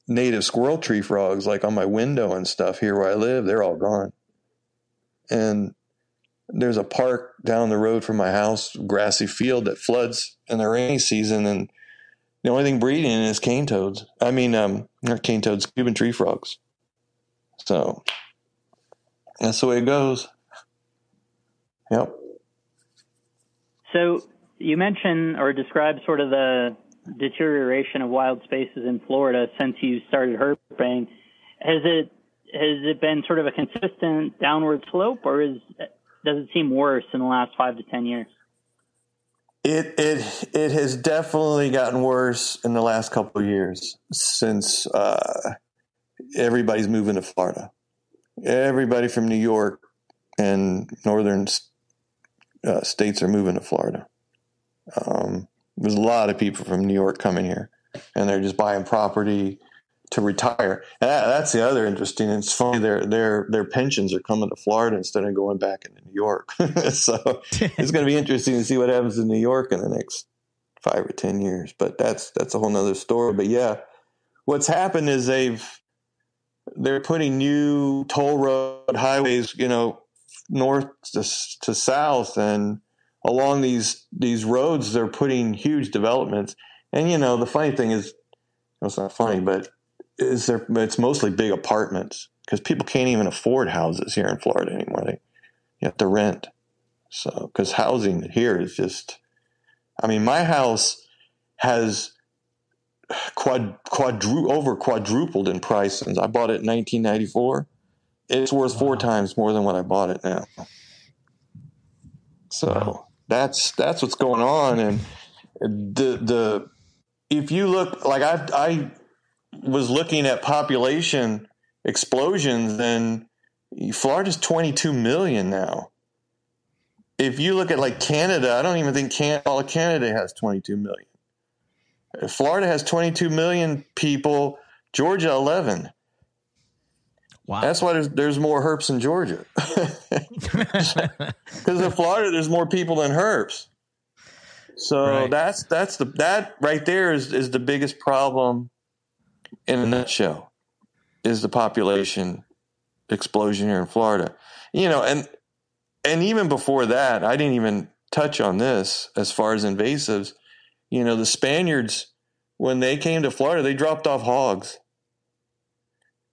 C: native squirrel tree frogs like on my window and stuff here where I live. They're all gone. And there's a park down the road from my house, grassy field that floods in the rainy season, and the only thing breeding is cane toads. I mean, not cane toads, Cuban tree frogs. So that's the way it goes. Yep. So
B: you mentioned or described sort of the deterioration of wild spaces in Florida since you started herping. Has it been sort of a consistent downward slope, or does it seem worse in the last 5 to 10 years?
C: It has definitely gotten worse in the last couple of years since everybody's moving to Florida. Everybody from New York and northern states are moving to Florida. There's a lot of people from New York coming here, and they're just buying property to retire. And that's the other interesting. It's funny their pensions are coming to Florida instead of going back into New York. So it's going to be interesting to see what happens in New York in the next 5 or 10 years. But that's a whole nother story. But yeah, what's happened is they're putting new toll road highways, north to south, and along these roads they're putting huge developments. And the funny thing is, it's not funny, but it's mostly big apartments because people can't even afford houses here in Florida anymore. You have to rent. So, because housing here is just, my house has quadrupled in price since I bought it in 1994. It's worth 4 times more than what I bought it now. So that's what's going on. And if you look, like I was looking at population explosions, and Florida's 22 million now. If you look at like Canada, I don't even think all of Canada has 22 million. Florida has 22 million people. Georgia, 11.
A: Wow.
C: That's why there's more herps in Georgia. Because in Florida, there's more people than herps. So that right there is the biggest problem in a nutshell, is the population explosion here in Florida. And even before that, I didn't even touch on this as far as invasives. The Spaniards, when they came to Florida, they dropped off hogs.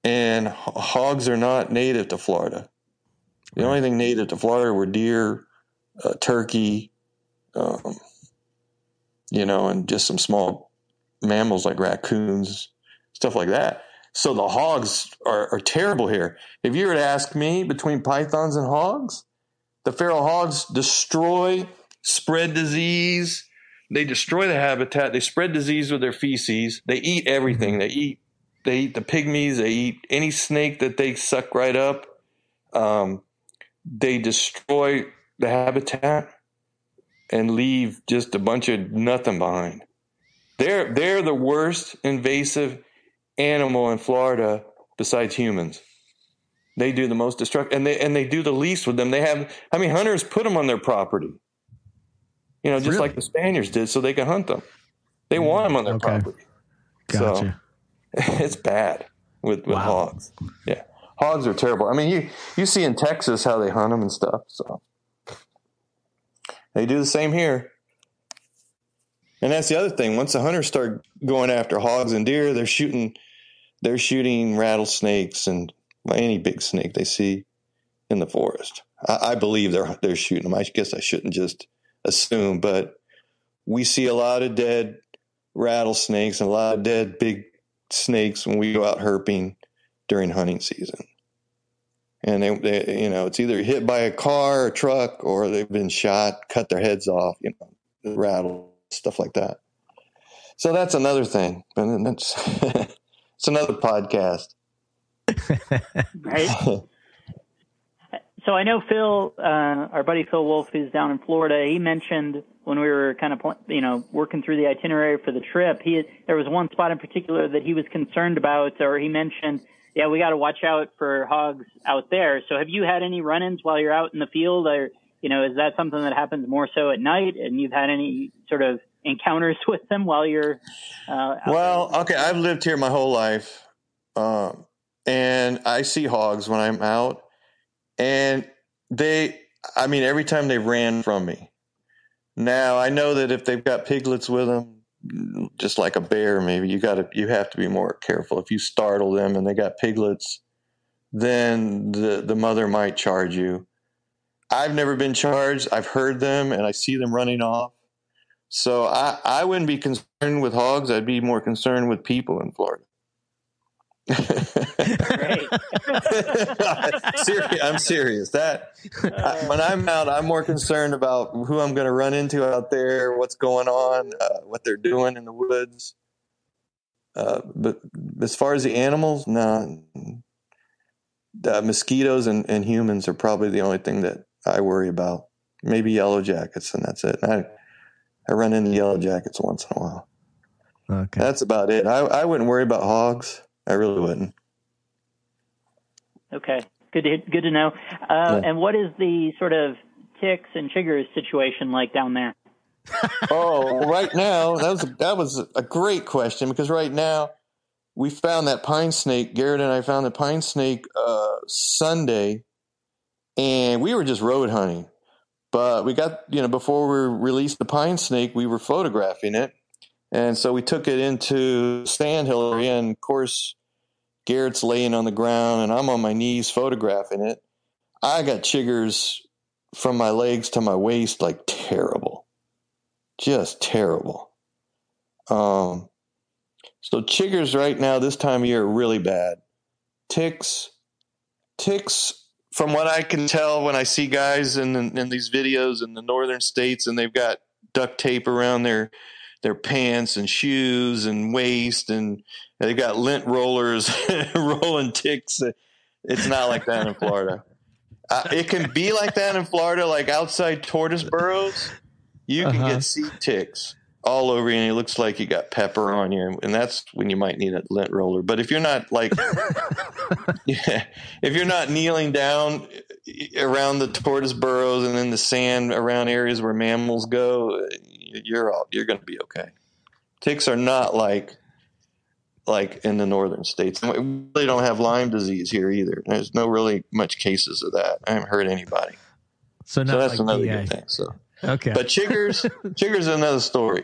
C: And hogs are not native to Florida. The only thing native to Florida were deer, turkey, and just some small mammals like raccoons, stuff like that. So the hogs are terrible here. If you were to ask me, between pythons and hogs, the feral hogs spread disease. They destroy the habitat. They spread disease with their feces. They eat everything. They eat the pygmies. They eat any snake that they suck right up. They destroy the habitat and leave just a bunch of nothing behind. They're the worst invasive animal in Florida besides humans. They do the most destructive, and they do the least with them. Hunters put them on their property, just really? Like the Spaniards did, so they can hunt them. They want them on their property.
A: Gotcha.
C: So it's bad with hogs. Yeah. Hogs are terrible. You see in Texas how they hunt them and stuff. So they do the same here. And that's the other thing. Once the hunters start going after hogs and deer, they're shooting rattlesnakes and any big snake they see in the forest. I believe they're shooting them. I guess I shouldn't just assume, but we see a lot of dead rattlesnakes and a lot of dead big snakes when we go out herping during hunting season. And they it's either hit by a car or truck, or they've been shot, cut their heads off, rattle, stuff like that. So that's another thing. And that's it's another podcast.
B: Right. So I know Phil, our buddy Phil Wolf, who's down in Florida, he mentioned when we were kind of, working through the itinerary for the trip, there was one spot in particular that he was concerned about, or he mentioned, yeah, we got to watch out for hogs out there. So have you had any run-ins while you're out in the field, or, is that something that happens more so at night, and you've had any sort of encounters with them while you're out
C: Well, okay, I've lived here my whole life, and I see hogs when I'm out, and every time they ran from me. Now, I know that if they've got piglets with them, just like a bear, maybe you have to be more careful. If you startle them and they got piglets, then the mother might charge you. I've never been charged. I've heard them and I see them running off. So I wouldn't be concerned with hogs. I'd be more concerned with people in Florida.
B: Great.
C: I'm serious. When I'm out, I'm more concerned about who I'm going to run into out there, what's going on, what they're doing in the woods. But as far as the animals, no. Mosquitoes and humans are probably the only thing that I worry about. Maybe yellow jackets, and that's it. I run into yellow jackets once in a while.
A: Okay,
C: that's about it. I wouldn't worry about hogs. I really wouldn't.
B: Okay, good to know.
C: Yeah.
B: And what is the sort of ticks and chiggers situation like down there?
C: Oh, right now, that was a great question, because right now we found that pine snake. Garrett and I found the pine snake Sunday, and we were just road hunting. But we got, before we released the pine snake, we were photographing it. And so we took it into Sandhills area, and of course, Garrett's laying on the ground, and I'm on my knees photographing it. I got chiggers from my legs to my waist, like terrible. Just terrible. So chiggers right now, this time of year, are really bad. Ticks, from what I can tell when I see guys in these videos in the northern states, and they've got duct tape around their pants and shoes and waist, and they've got lint rollers rolling ticks. It's not like that in Florida. It can be like that in Florida, like outside tortoise burrows. You can get sea ticks all over you, and it looks like you got pepper on you, and that's when you might need a lint roller. But if you're not if you're not kneeling down around the tortoise burrows and in the sand around areas where mammals go, you're going to be okay. Ticks are not like in the northern states. We really don't have Lyme disease here either. There's no really much cases of that. I haven't heard anybody. So that's like another good thing. So.
A: Okay.
C: But chiggers is another story.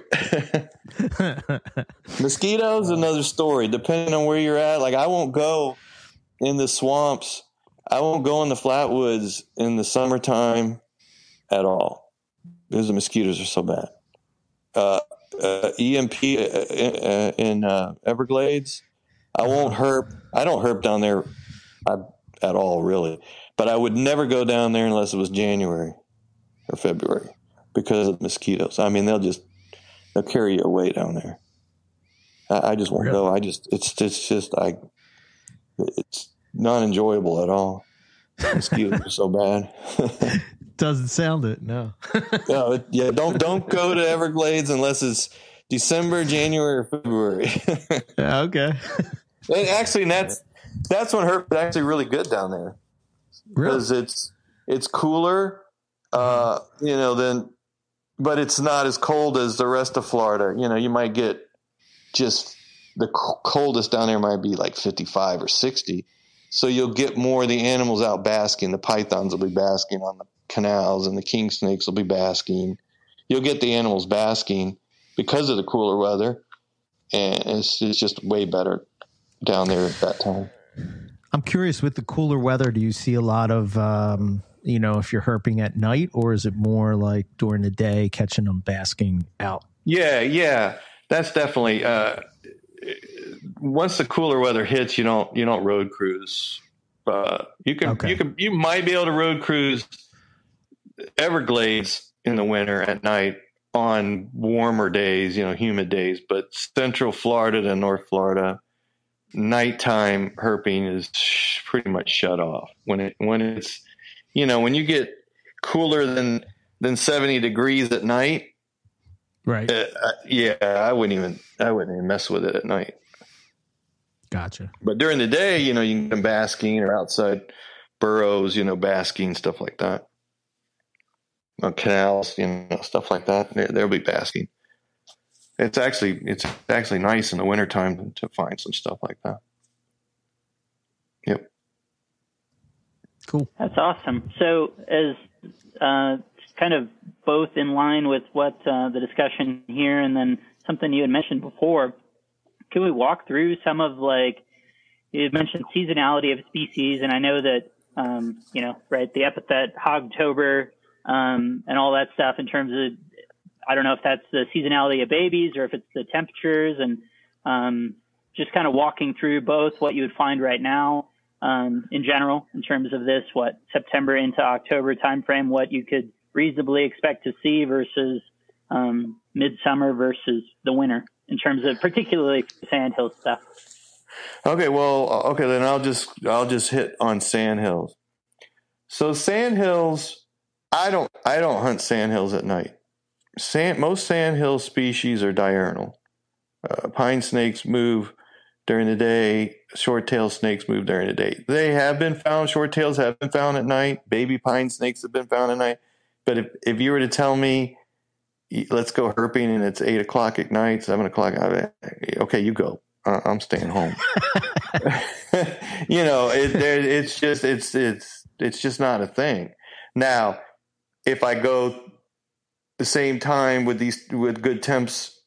C: Mosquitoes, another story. Depending on where you're at, like I won't go in the swamps. I won't go in the flatwoods in the summertime at all because the mosquitoes are so bad. EMP in Everglades, I won't herp. I don't herp down there at all, really. But I would never go down there unless it was January or February. Because of mosquitoes. I mean, they'll carry you away down there. I just won't go. It's not enjoyable at all. Mosquitoes are so bad.
A: Doesn't sound it. No.
C: No, yeah. Don't go to Everglades unless it's December, January, or February.
A: Yeah, okay.
C: And actually, that's when herp is actually really good down there. Because it's cooler, but it's not as cold as the rest of Florida. You might get just the coldest down there might be like 55 or 60. So you'll get more of the animals out basking. The pythons will be basking on the canals, and the king snakes will be basking. You'll get the animals basking because of the cooler weather, and it's just way better down there at that time.
A: I'm curious, with the cooler weather, do you see a lot of if you're herping at night, or is it more like during the day catching them basking out? Yeah.
C: That's definitely, once the cooler weather hits, you don't road cruise. You might be able to road cruise Everglades in the winter at night on warmer days, humid days, but Central Florida to North Florida, nighttime herping is pretty much shut off when it's, when you get cooler than 70 degrees at night,
A: right?
C: I wouldn't even mess with it at night.
A: Gotcha.
C: But during the day, you can get them basking or outside burrows, basking, stuff like that. On canals, stuff like that. They'll be basking. It's actually nice in the wintertime to find some stuff like that. Yep.
A: Cool.
B: That's awesome. So as kind of both in line with what the discussion here and then something you had mentioned before, can we walk through some of, like, you had mentioned seasonality of species, and I know that, right, the epithet Hogtober and all that stuff in terms of, I don't know if that's the seasonality of babies or if it's the temperatures, and just kind of walking through both what you would find right now in general in terms of this, September into October timeframe, what you could reasonably expect to see versus midsummer versus the winter in terms of particularly Sandhills stuff.
C: Okay, then I'll just hit on Sandhills. So Sandhills, I don't hunt Sandhills at night. Most Sandhill species are diurnal. Pine snakes move during the day. Short-tailed snakes move during the day. They have been found. Short-tails have been found at night. Baby pine snakes have been found at night. But if you were to tell me, let's go herping and it's 8 o'clock at night, 7 o'clock, okay, you go. I'm staying home. It's just not a thing. Now, if I go the same time with good temps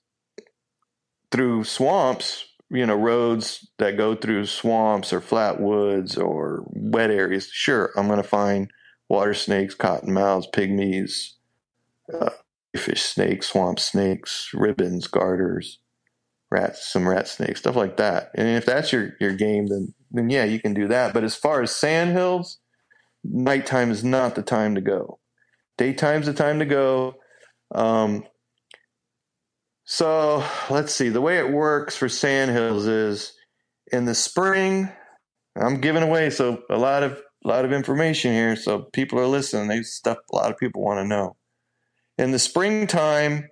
C: through swamps, roads that go through swamps or flat woods or wet areas, sure, I'm going to find water snakes, cottonmouths, pygmies, fish snakes, swamp snakes, ribbons, garters, rats, some rat snakes, stuff like that. And if that's your game, then yeah, you can do that. But as far as Sandhills, nighttime is not the time to go. Daytime's the time to go. So let's see. The way it works for Sandhills is in the spring. I'm giving away a lot of information here, so people are listening. There's stuff a lot of people want to know. In the springtime,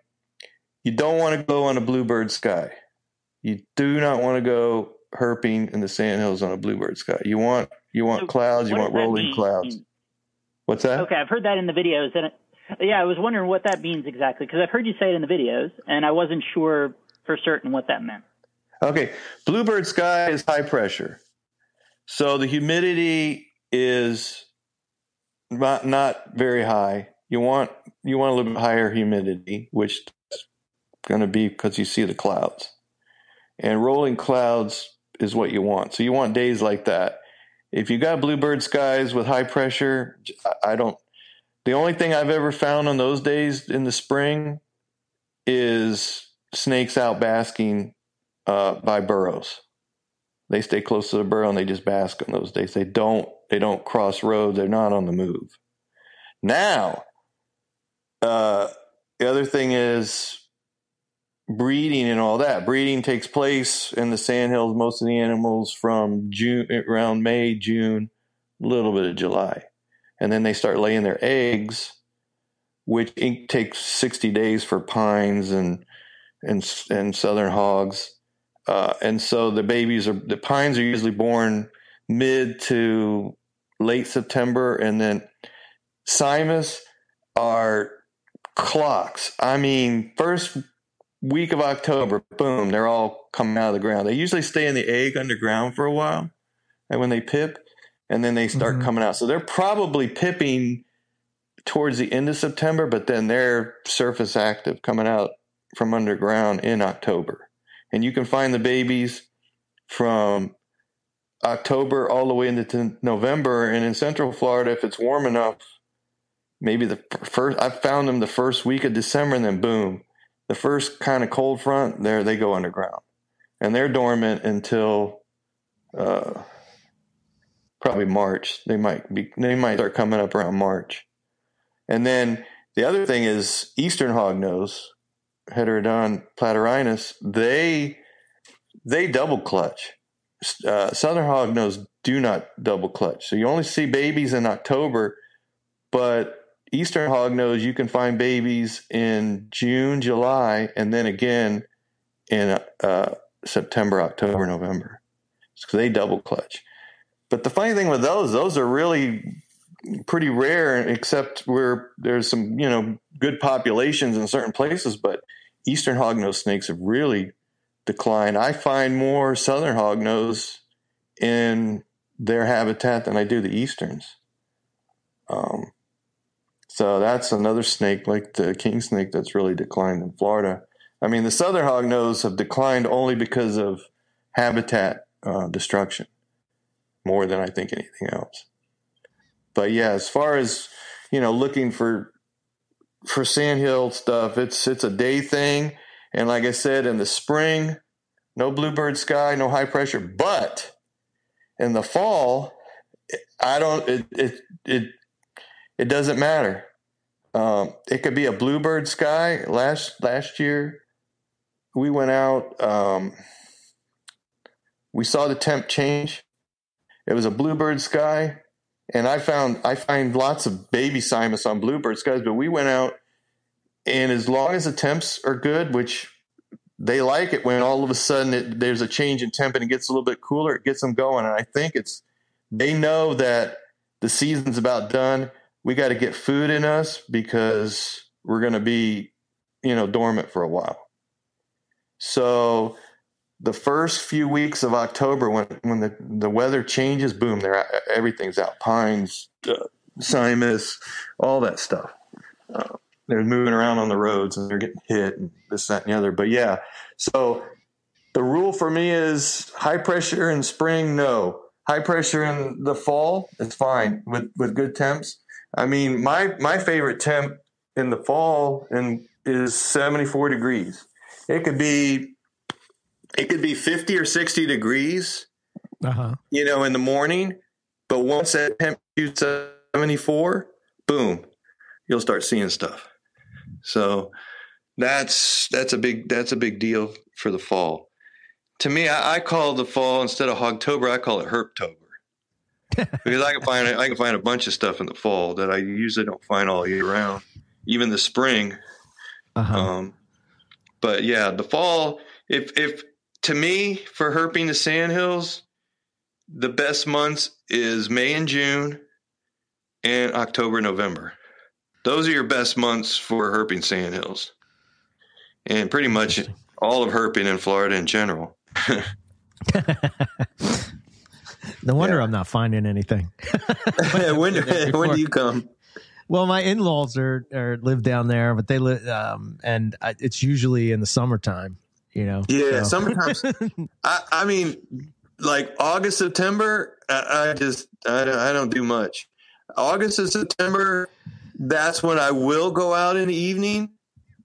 C: you don't want to go on a bluebird sky. You do not want to go herping in the Sandhills on a bluebird sky. You want clouds. You want rolling clouds. What's that?
B: Okay, I've heard that in the videos, and I was wondering what that means exactly, because I've heard you say it in the videos, and I wasn't sure for certain what that meant.
C: Okay, bluebird sky is high pressure, so the humidity is not very high. You want a little bit higher humidity, which is going to be because you see the clouds, and rolling clouds is what you want. So you want days like that. If you got bluebird skies with high pressure, the only thing I've ever found on those days in the spring is snakes out basking by burrows. They stay close to the burrow and they just bask on those days. They don't cross roads. They're not on the move. Now, the other thing is breeding and all that. Breeding takes place in the Sandhills, most of the animals from around May, June, a little bit of July. And then they start laying their eggs, which takes 60 days for pines and southern hogs. And so the pines are usually born mid to late September. And then Simus are clocks. I mean, first week of October, boom, they're all coming out of the ground. They usually stay in the egg underground for a while, and when they pip, and then they start coming out. So they're probably pipping towards the end of September, but then they're surface active coming out from underground in October. And you can find the babies from October all the way into November. And in Central Florida, if it's warm enough, maybe I've found them the first week of December, and then boom, the first kind of cold front, there they go underground, and they're dormant until probably March. They might start coming up around March. And then the other thing is eastern hognose, Heterodon platyrhinus. They double clutch. Southern hognose do not double clutch. So you only see babies in October, but eastern hognose, you can find babies in June, July, and then again in September, October, November. because they double clutch. But the funny thing with those are really pretty rare, except where there's some, good populations in certain places, but eastern hognose snakes have really declined. I find more southern hognose in their habitat than I do the easterns. So that's another snake like the king snake that's really declined in Florida. I mean, the southern hognose have declined only because of habitat destruction more than I think anything else. But yeah, as far as, looking for sandhill stuff, it's a day thing. And like I said, in the spring, no bluebird sky, no high pressure. But in the fall, it doesn't matter. It could be a bluebird sky. Last year, we went out. We saw the temp change. It was a bluebird sky, and I find lots of baby Simus on bluebird skies. But we went out, and as long as the temps are good, which they like it when all of a sudden there's a change in temp and it gets a little bit cooler, it gets them going. And I think they know that the season's about done. We got to get food in us because we're going to be, dormant for a while. So the first few weeks of October, when the weather changes, boom, everything's out. Pines, Simus, all that stuff. They're moving around on the roads and they're getting hit and this, that, and the other. But yeah, so the rule for me is high pressure in spring, no. High pressure in the fall is fine with good temps. I mean, my favorite temp in the fall is 74 degrees. It could be 50 or 60 degrees, in the morning. But once that temp shoots 74, boom, you'll start seeing stuff. So that's a big deal for the fall. To me, I call the fall, instead of Hogtober, I call it Herptober. Because I can find a bunch of stuff in the fall that I usually don't find all year round, even the spring. But yeah, the fall, if to me, for herping the sandhills, the best months is May and June and October, November. Those are your best months for herping sandhills, and pretty much all of herping in Florida in general.
A: No wonder I'm not finding anything.
C: When do you come?
A: Well, my in-laws live down there, but they live, and it's usually in the summertime, Yeah,
C: so. Sometimes. I mean, like August, September, I don't do much. August and September, that's when I will go out in the evening,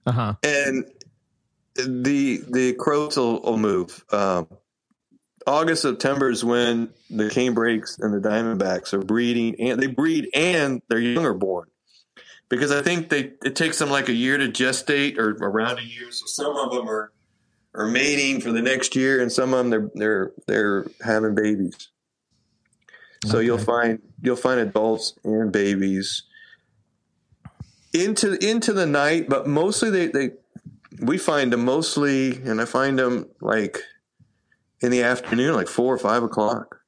C: and the crows will move. August, September is when the canebrakes and the diamondbacks are breeding, and they breed and their young are born. Because I think it takes them like a year to gestate, or around a year. So some of them are mating for the next year, and some of them they're having babies. So you'll find adults and babies into the night, but mostly we find them mostly, and I find them like in the afternoon, like 4 or 5 o'clock.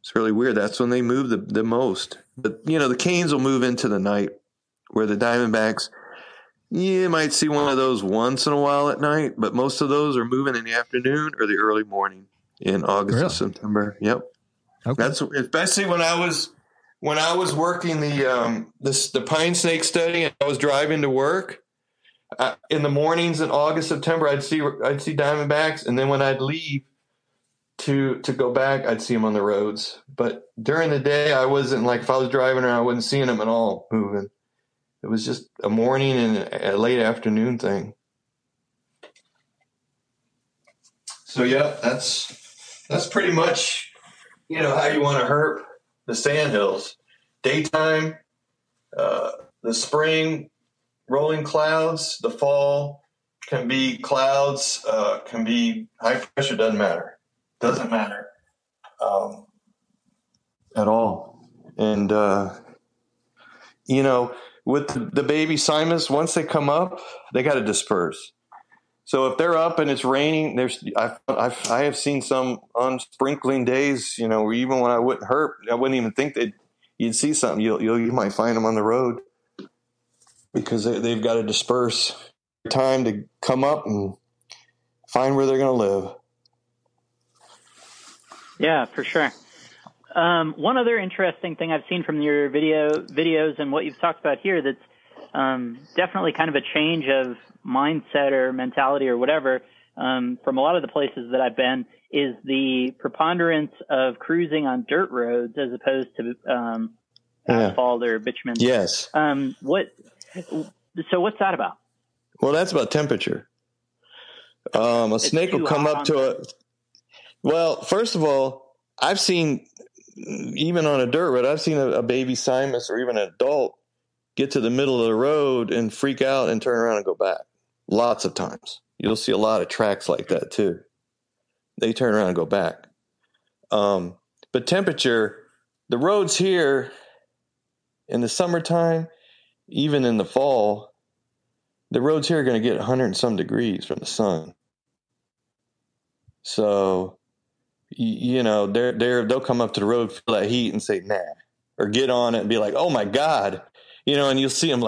C: It's really weird. That's when they move the most. But, the canes will move into the night, where the diamondbacks, you might see one of those once in a while at night, but most of those are moving in the afternoon or the early morning in August or September. Yep. Okay. That's especially when I was working the pine snake study, and I was driving to work in the mornings in August, September. I'd see diamondbacks, and then when I'd leave to go back, I'd see them on the roads. But during the day, I wasn't, like, if I was driving around, I wasn't seeing them at all moving. It was just a morning and a late afternoon thing. So yeah, that's pretty much, how you want to herp the sandhills. Daytime, the spring, rolling clouds. The fall can be clouds, can be high pressure. Doesn't matter at all. And with the baby Simus, once they come up, they got to disperse. So if they're up and it's raining, I have seen some on sprinkling days, where even when I wouldn't herp, I wouldn't even think that you'd see something. You might find them on the road because they've got to disperse time to come up and find where they're going to live.
B: Yeah, for sure. One other interesting thing I've seen from your videos and what you've talked about here that's definitely kind of a change of mindset or mentality or whatever from a lot of the places that I've been is the preponderance of cruising on dirt roads as opposed to asphalt or bitumen.
C: Yes.
B: So what's that about?
C: Well, that's about temperature. A snake will come up to it. Well, first of all, I've seen, even on a dirt road, I've seen a baby Simus or even an adult get to the middle of the road and freak out and turn around and go back. Lots of times. You'll see a lot of tracks like that too. They turn around and go back. But temperature, the roads here in the summertime, even in the fall, the roads here are going to get 100 and some degrees from the sun. So, they'll come up to the road, feel that heat and say, nah, or get on it and be like, oh my God, and you'll see them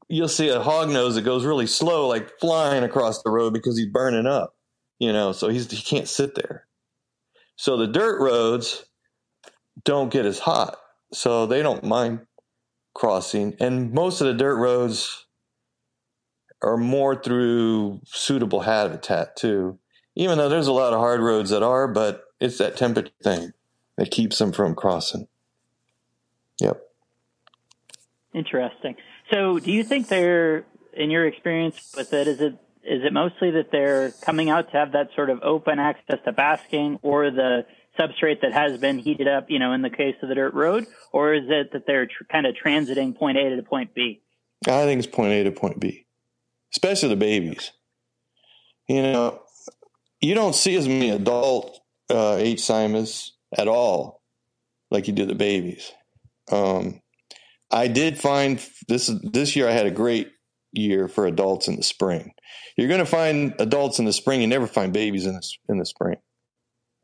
C: you'll see a hognose that goes really slow, like flying across the road because he's burning up, so he can't sit there. So the dirt roads don't get as hot, so they don't mind crossing. And most of the dirt roads are more through suitable habitat too, even though there's a lot of hard roads that are, but it's that temperature thing that keeps them from crossing. Yep.
B: Interesting. So do you think they're, in your experience with it, is it mostly that they're coming out to have that sort of open access to basking, or the substrate that has been heated up, in the case of the dirt road, or is it that they're kind of transiting point A to point B?
C: I think it's point A to point B, especially the babies. You don't see as many adult H. Simus at all like you do the babies. I did find this year I had a great year for adults in the spring. You're going to find adults in the spring. You never find babies in the spring.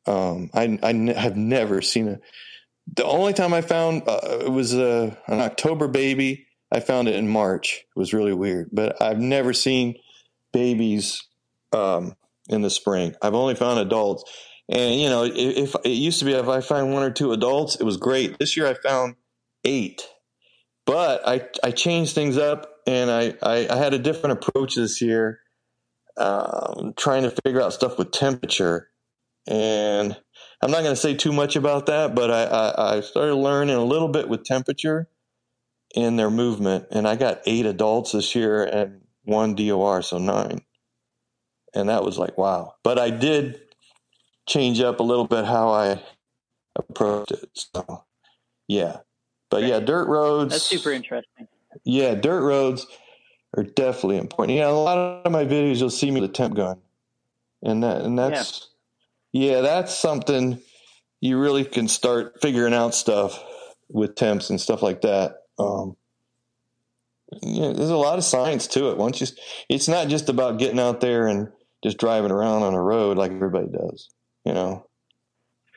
C: I have never seen the only time I found it was an October baby. I found it in March. It was really weird, but I've never seen babies in the spring. I've only found adults. And, if it used to be, if I find one or two adults, it was great. This year I found 8. But I changed things up, and I had a different approach this year, trying to figure out stuff with temperature. And I'm not going to say too much about that, but I started learning a little bit with temperature and their movement. And I got 8 adults this year and 1 DOR, so 9. And that was like, wow. But I did change up a little bit how I approached it. So, yeah. But yeah, dirt roads.
B: That's super interesting.
C: Yeah, dirt roads are definitely important. A lot of my videos you'll see me with a temp gun, that's that's something you really can start figuring out stuff with temps and stuff like that. There's a lot of science to it. It's not just about getting out there and just driving around on a road like everybody does.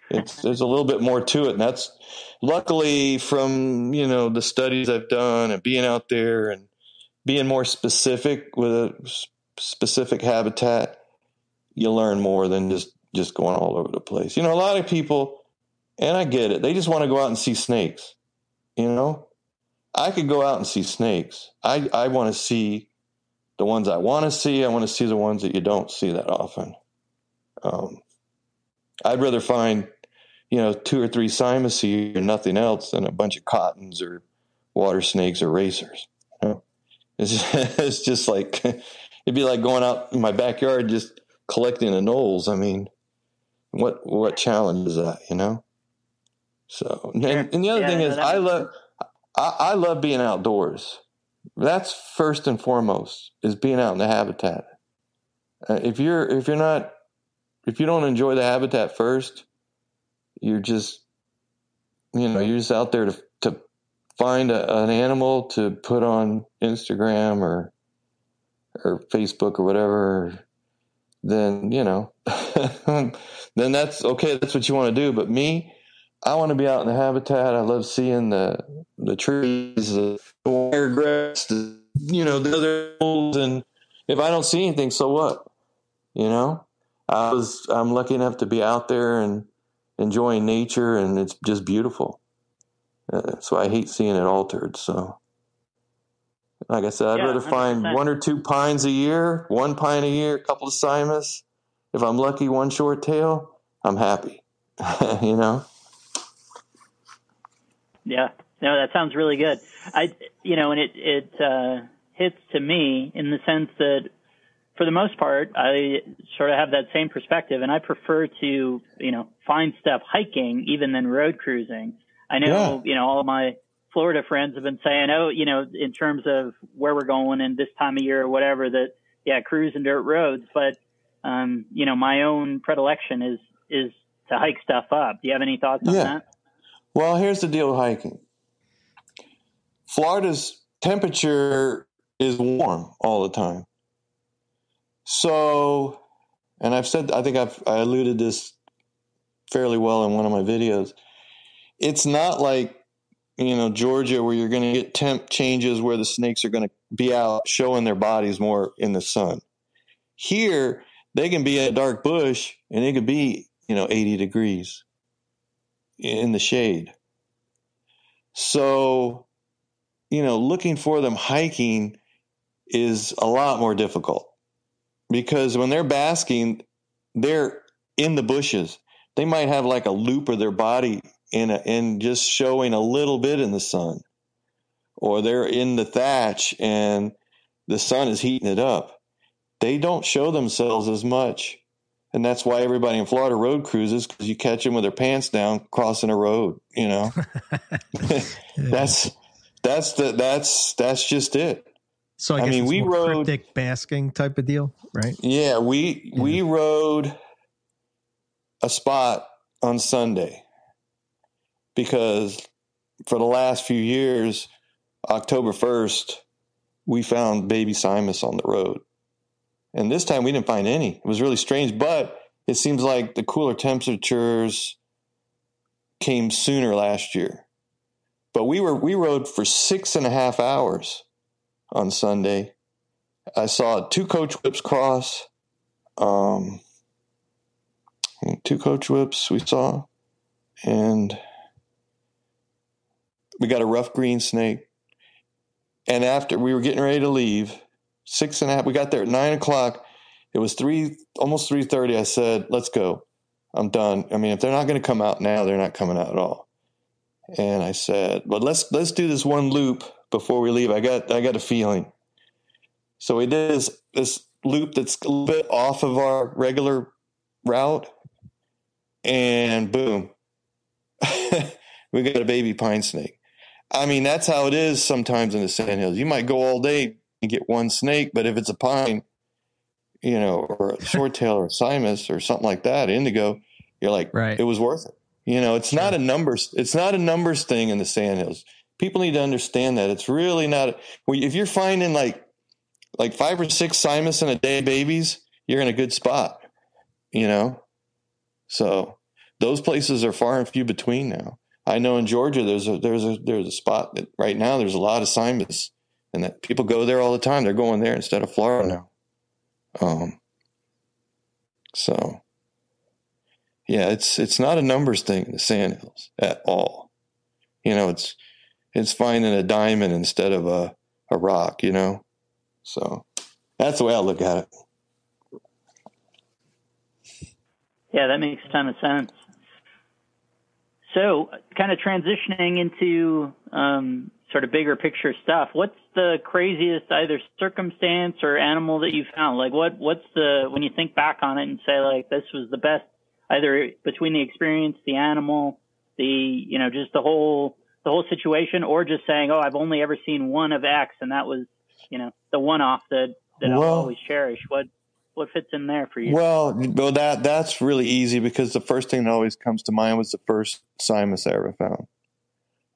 C: There's a little bit more to it, and that's luckily from the studies I've done and being out there and being more specific with a specific habitat. You learn more than just going all over the place. A lot of people, and I get it, they just want to go out and see snakes. I could go out and see snakes. I want to see the ones I want to see. I want to see the ones that you don't see that often. I'd rather find 2 or 3 Simus a year and nothing else than a bunch of cottons or water snakes or racers. It's just like, it'd be like going out in my backyard just collecting anoles. I mean, what challenge is that, So, and the other thing is, I love being outdoors. That's first and foremost, is being out in the habitat. If you don't enjoy the habitat first, you're just out there to find an animal to put on Instagram or or Facebook or whatever, then, then that's okay. That's what you want to do. But me, I want to be out in the habitat. I love seeing the trees, the wire grass, the other animals. And if I don't see anything, so what? I'm lucky enough to be out there and enjoying nature, and it's just beautiful. So I hate seeing it altered. So, like I said, I'd rather
B: 100%.
C: find 1 or 2 pines a year, 1 pine a year, a couple of Simus. If I'm lucky, 1 short tail, I'm happy.
B: Yeah, no, that sounds really good. And it hits to me in the sense that, for the most part, I sort of have that same perspective, and I prefer to, find stuff hiking even than road cruising. I know, all of my Florida friends have been saying, in terms of where we're going and this time of year or whatever, that, cruising dirt roads. But, my own predilection is to hike stuff up. Do you have any thoughts on that?
C: Well, here's the deal with hiking. Florida's temperature is warm all the time. So, and I think I alluded this fairly well in one of my videos. It's not like, Georgia, where you're going to get temp changes where the snakes are going to be out showing their bodies more in the sun. Here, they can be in a dark bush and it could be, 80 degrees in the shade. So, looking for them hiking is a lot more difficult, because when they're basking, they're in the bushes. They might have like a loop of their body in just showing a little bit in the sun, or they're in the thatch and the sun is heating it up. They don't show themselves as much. And that's why everybody in Florida road cruises, because you catch them with their pants down crossing a road, That's just it.
A: So I mean, we rode cryptic basking type of deal, right?
C: Yeah, we rode a spot on Sunday because for the last few years, October 1st, we found baby Simus on the road. And this time we didn't find any. It was really strange, but it seems like the cooler temperatures came sooner last year. But we rode for 6.5 hours on Sunday. I saw 2 coach whips cross. 2 coach whips we saw. And we got a rough green snake. And after we were getting ready to leave, 6.5, we got there at 9:00. It was almost 3:30. I said, let's go. I'm done. I mean, if they're not going to come out now, they're not coming out at all. And I said, but let's do this one loop before we leave. I got a feeling. So we did this loop that's a little bit off of our regular route, and boom, we got a baby pine snake. I mean, that's how it is sometimes in the Sandhills. You might go all day and get one snake, but if it's a pine, or a short tail or a Simus or something like that, indigo, you're like, right, it was worth it. It's not a numbers. It's not a numbers thing in the Sandhills. People need to understand that. It's really not. If you're finding like 5 or 6 Simus in a day, babies, you're in a good spot. So those places are far and few between now. I know in Georgia there's a spot that right now there's a lot of Simus, and that people go there all the time. They're going there instead of Florida now. So yeah, it's not a numbers thing in the Sandhills at all. It's finding a diamond instead of a rock, So that's the way I look at it.
B: Yeah, that makes a ton of sense. So kind of transitioning into sort of bigger picture stuff, what's the craziest either circumstance or animal that you found? Like what's when you think back on it and say like this was the best, either between the experience, the animal, just the whole situation, or just saying, oh, I've only ever seen one of X, and that was, the one-off that I'll always cherish. What fits in there for you? Well,
C: that's really easy, because the first thing that always comes to mind was the first Simus I ever found.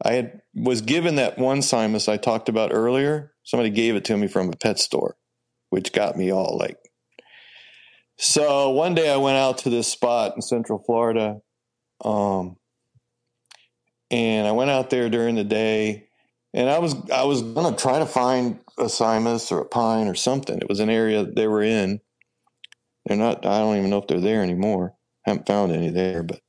C: I was given that one Simus I talked about earlier. Somebody gave it to me from a pet store. which got me all like. So one day I went out to this spot in Central Florida, and I went out there during the day, and I was gonna try to find a Simus or a pine or something. It was an area they were in. They're not. I don't even know if they're there anymore. I haven't found any there, but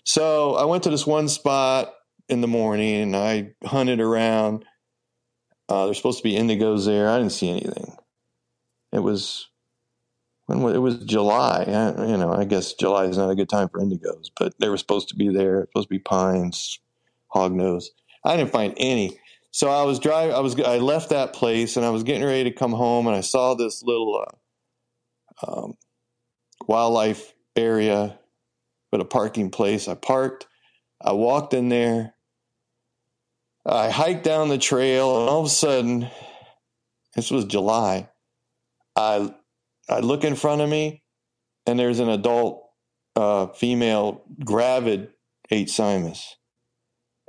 C: so I went to this one spot in the morning and I hunted around. There's supposed to be indigos there. I didn't see anything. It was July. I guess July is not a good time for indigos, but they were supposed to be there. Supposed to be pines, hognose. I didn't find any. So I left that place and I was getting ready to come home, and I saw this little wildlife area with a parking place. I parked. I walked in there. I hiked down the trail, and all of a sudden, this was July, I look in front of me, and there's an adult female gravid 8 Simus.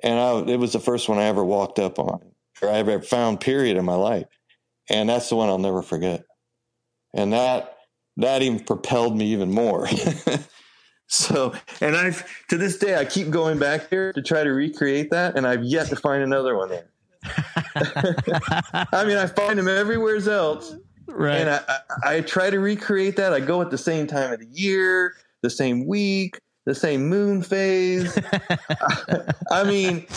C: And it was the first one I ever walked up on, or I ever found, period, in my life. And that's the one I'll never forget. And that even propelled me even more. So, and to this day, I keep going back there to try to recreate that, and I've yet to find another one there. I mean, I find them everywhere else.
A: Right.
C: And I try to recreate that. I go at the same time of the year, the same week, the same moon phase. I mean,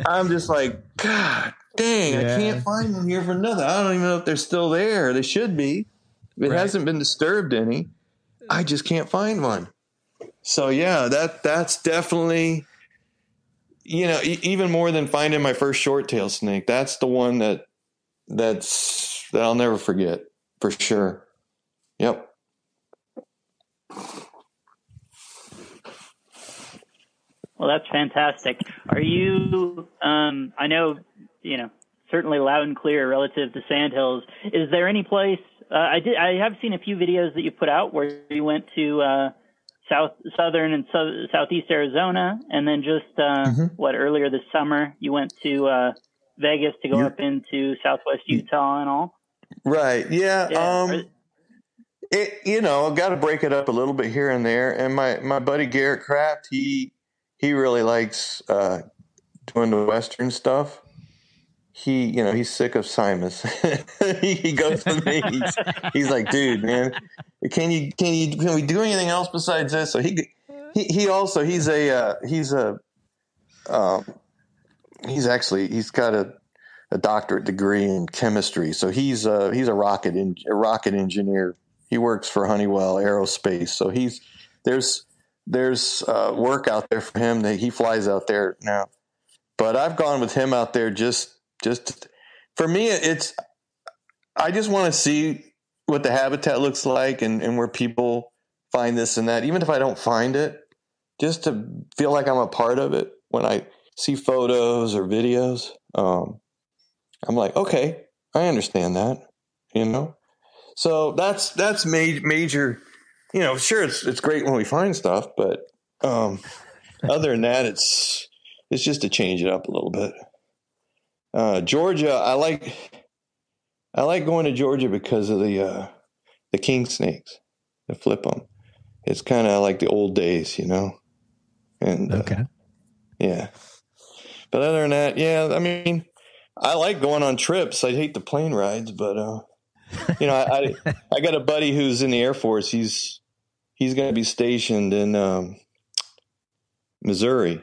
C: I'm just like, God dang, I can't find them here for nothing. I don't even know if they're still there. They should be. It hasn't been disturbed any. I just can't find one. So yeah, that's definitely, even more than finding my first short-tailed snake. That's the one that I'll never forget, for sure. Yep.
B: Well, that's fantastic. Are you, I know, certainly loud and clear relative to Sandhills. Is there any place, I have seen a few videos that you put out where you went to southern and southeast Arizona, and then just, earlier this summer, you went to Vegas to go up into southwest Utah and all?
C: Right, yeah. I've got to break it up a little bit here and there. And my buddy Garrett Kraft, he really likes doing the Western stuff. He's sick of Simus. he goes to me. He's like, dude, man, can we do anything else besides this? So he's got a doctorate degree in chemistry. So he's a rocket engineer. He works for Honeywell Aerospace. So there's work out there for him. That he flies out there now. But I've gone with him out there just for me. I just want to see what the habitat looks like and where people find this and that. Even if I don't find it, just to feel like I'm a part of it. When I see photos or videos, I'm like, okay, I understand that. So that's major. Sure, it's great when we find stuff, but other than that, it's just to change it up a little bit. Georgia, I like going to Georgia because of the king snakes, the flip them. It's kind of like the old days, And
A: okay,
C: yeah. But other than that, yeah, I mean, I like going on trips. I hate the plane rides, but I got a buddy who's in the Air Force. He's going to be stationed in Missouri,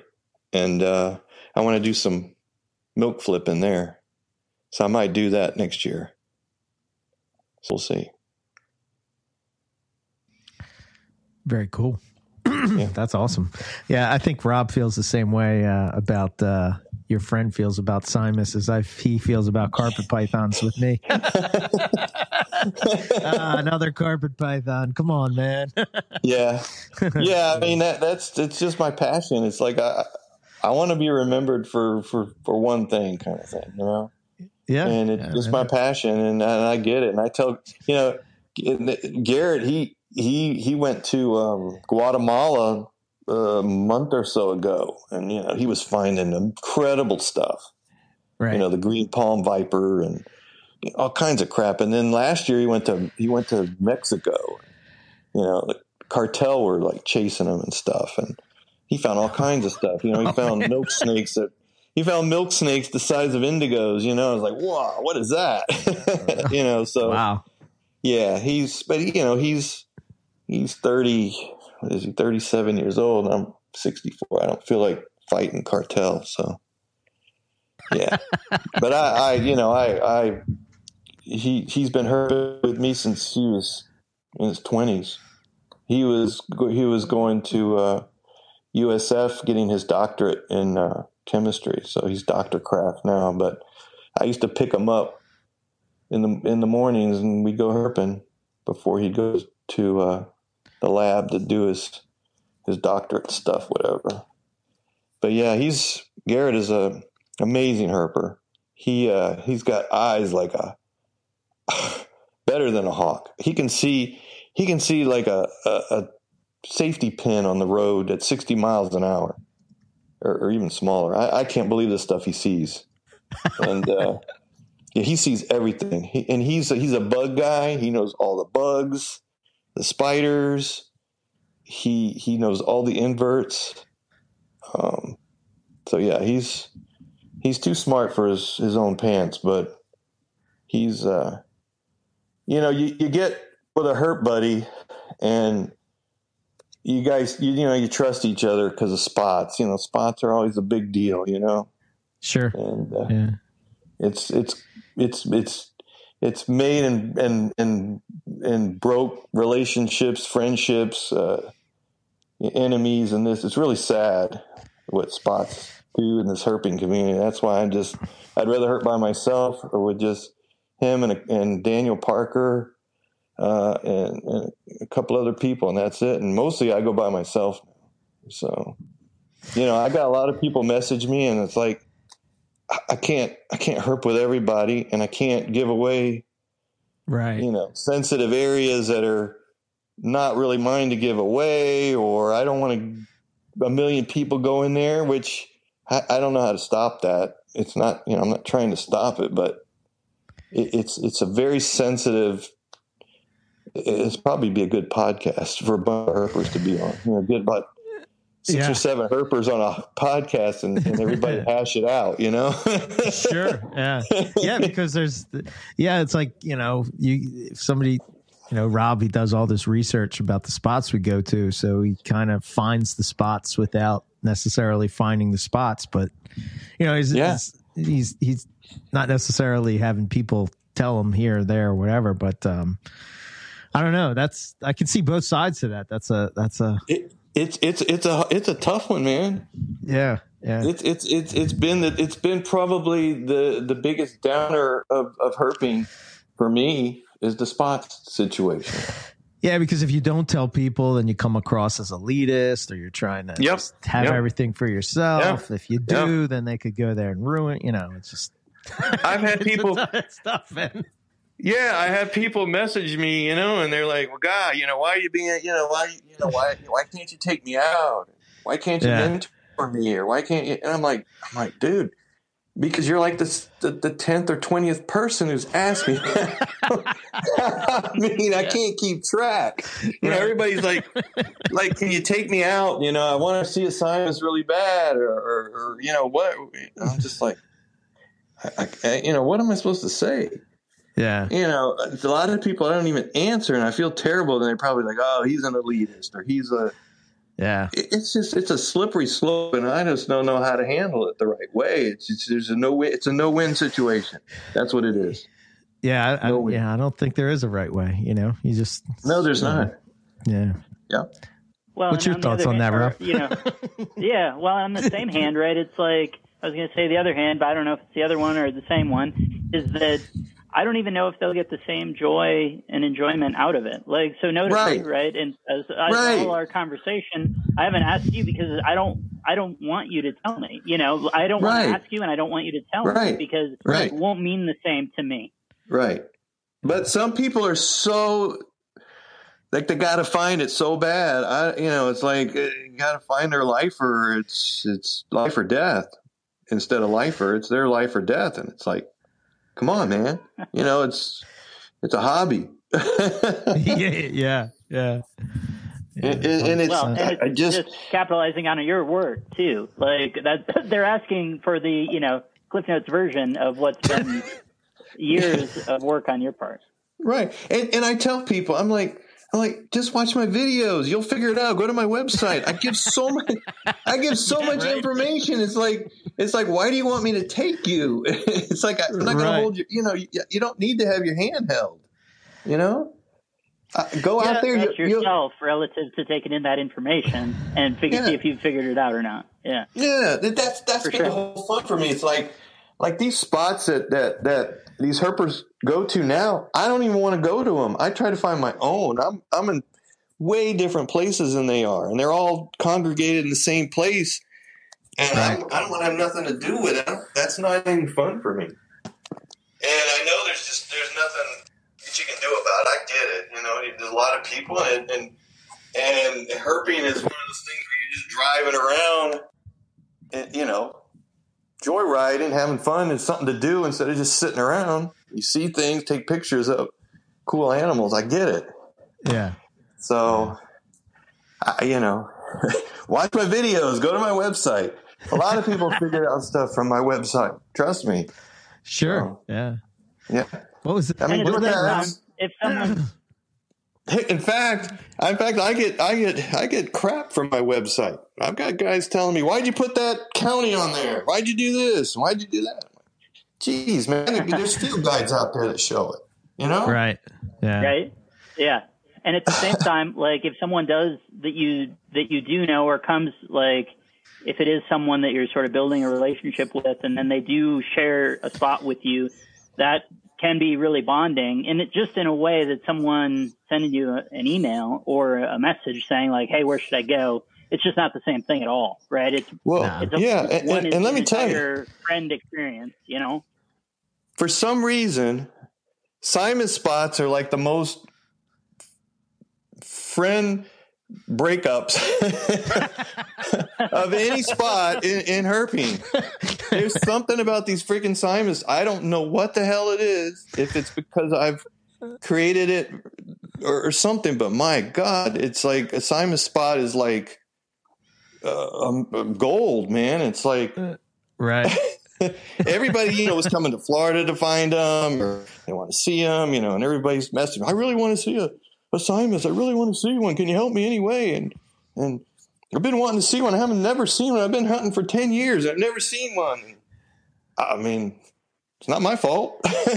C: and I want to do some milk flipping there. So I might do that next year. So we'll see.
A: Very cool.
C: Yeah.
A: That's awesome. Yeah, I think Rob feels the same way about your friend feels about Simus as he feels about carpet pythons with me. Another carpet python. Come on, man.
C: Yeah. I mean, it's just my passion. It's like I want to be remembered for one thing, kind of thing,
A: Yeah.
C: And it's just my passion, and I get it. And I tell Garrett, he went to Guatemala a month or so ago, and he was finding incredible stuff.
A: Right.
C: The green palm viper and all kinds of crap. And then last year he went to Mexico. The cartel were like chasing him and stuff, and he found all kinds of stuff. He found milk snakes the size of indigos. I was like, wow, what is that? So
A: wow.
C: Yeah, he's 30. What is he? 37 years old. And I'm 64. I don't feel like fighting cartel. So yeah, but he's been herping with me since he was in his 20s. He was going to USF getting his doctorate in chemistry. So he's Dr. Kraft now. But I used to pick him up in the mornings, and we'd go herping before he goes to the lab to do his doctorate stuff, whatever. But yeah, Garrett is a amazing herper. He's got eyes like better than a hawk. He can see like a safety pin on the road at 60 miles an hour, or even smaller. I can't believe the stuff he sees. And yeah, he sees everything. He's a bug guy. He knows all the bugs, the spiders. He knows all the inverts. So yeah, he's too smart for his own pants, but he's you get with a herp buddy, and you guys you trust each other because of spots. Spots are always a big deal.
A: Sure.
C: And
A: yeah.
C: It's made and broke relationships, friendships, enemies, and this. It's really sad what spots do in this herping community. That's why I'd rather herp by myself or with just him and Daniel Parker and a couple other people, and that's it. And mostly I go by myself now. So, I got a lot of people message me, and it's like, I can't herp with everybody, and I can't give away,
A: right,
C: sensitive areas that are not really mine to give away, or I don't want a million people go in there, which I don't know how to stop that. It's not, I'm not trying to stop it, but it's a very sensitive. It's probably be a good podcast for a bunch of herpers to be on. Get about 6 or 7 herpers on a podcast and everybody hash it out,
A: Sure. Yeah. Yeah. Because it's like, if somebody, Rob, he does all this research about the spots we go to. So he kind of finds the spots without necessarily finding the spots, but he's not necessarily having people tell him here or there or whatever, but, I don't know. I can see both sides to that.
C: It's a tough one, man.
A: Yeah. Yeah.
C: It's been probably the biggest downer of herping for me is the spots situation.
A: Yeah, because if you don't tell people, then you come across as elitist, or you're trying to just have everything for yourself. If you do, then they could go there and ruin. It's just.
C: I've had people
A: stuff, man.
C: Yeah, I have people message me, and they're like, "Well, God, why are you being, why can't you take me out? Why can't you mentor me, or why can't you?" And I'm like, dude, because you're like the 10th or 20th person who's asked me. I can't keep track. Everybody's like, can you take me out? I want to see a Simus really bad, or what? I'm just like, what am I supposed to say?
A: Yeah.
C: A lot of people I don't even answer, and I feel terrible. And they're probably like, "Oh, he's an elitist," or "He's a."
A: Yeah.
C: It's a slippery slope, and I just don't know how to handle it the right way. It's a no-win situation. That's what it is.
A: Yeah. I don't think there is a right way. You just.
C: No, there's not.
A: Yeah.
C: Yeah.
B: Well,
A: what's your thoughts on that, Rob?
B: Yeah. Well, on the same hand, right? It's like, I was going to say the other hand, but I don't know if it's the other one or the same one, is that I don't even know if they'll get the same joy and enjoyment out of it. Like, so notice, right? And as all our conversation, I haven't asked you because I don't want you to tell me. I don't want to ask you, and I don't want you to tell me because it won't mean the same to me. Right.
C: But some people are so like they got to find it so bad. It's like you got to find their lifer. It's life or death instead of lifer. It's their life or death, and it's like. come on, man. It's a hobby.
A: yeah.
C: And it's
B: just capitalizing on your work too. Like that, they're asking for the Cliff Notes version of what's been years of work on your part.
C: Right. And I tell people, I'm like, just watch my videos. You'll figure it out. Go to my website. I give so much information. It's like, why do you want me to take you? It's like, I'm not going to hold you. You don't need to have your hand held, go out there
B: yourself relative to taking in that information and see if you've figured it out or not. Yeah.
C: Yeah. That's been the whole fun for me. It's like these spots that these herpers go to now, I don't even want to go to them. I try to find my own. I'm in way different places than they are, and they're all congregated in the same place. And I don't want to have nothing to do with it. That's not any fun for me. And I know there's nothing that you can do about it. I get it. There's a lot of people, and herping is one of those things where you're just driving around, and joyriding, having fun is something to do instead of just sitting around. You see things, take pictures of cool animals. I get it.
A: Yeah.
C: So, watch my videos. Go to my website. A lot of people figure out stuff from my website. Trust me.
A: Sure.
C: So,
A: yeah.
C: What was it? I mean,
B: if someone.
C: In fact, I get crap from my website. I've got guys telling me, "Why'd you put that county on there? Why'd you do this? Why'd you do that?" Jeez, man, there's field guides out there that show it.
A: Right? Yeah.
B: Right? Yeah. And at the same time, like if someone does that you do know, or comes if it is someone that you're sort of building a relationship with, and then they do share a spot with you, that can be really bonding, and it just in a way that someone sending you an email or a message saying like, "Hey, where should I go?" It's just not the same thing at all, right? It's
C: and let me tell you,
B: friend experience,
C: For some reason, Simus spots are like the most friend breakups of any spot in herping. There's something about these freaking Simus. I don't know what the hell it is. If it's because I've created it or something, but my God, it's like a Simus spot is like gold, man. It's like
A: right.
C: Everybody, was coming to Florida to find them, or they want to see them, and everybody's messaging. I really want to see a Simus. I really want to see one. Can you help me anyway? And I've been wanting to see one. I haven't never seen one. I've been hunting for 10 years. I've never seen one. I mean, it's not my fault. I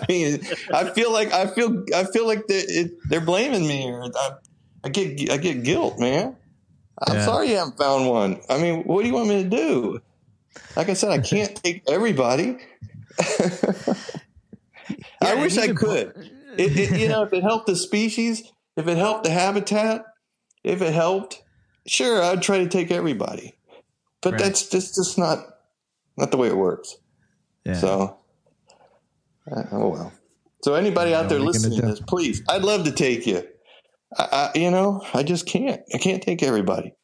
C: mean, I feel like they're blaming me, or I get guilt, man. I'm sorry you haven't found one. I mean, what do you want me to do? Like I said, I can't take everybody. I wish I could. If it helped the species, if it helped the habitat, if it helped, sure, I'd try to take everybody. But that's just not the way it works. Yeah. So, oh well. So anybody out there listening to this, please, I'd love to take you. I just can't. I can't take everybody.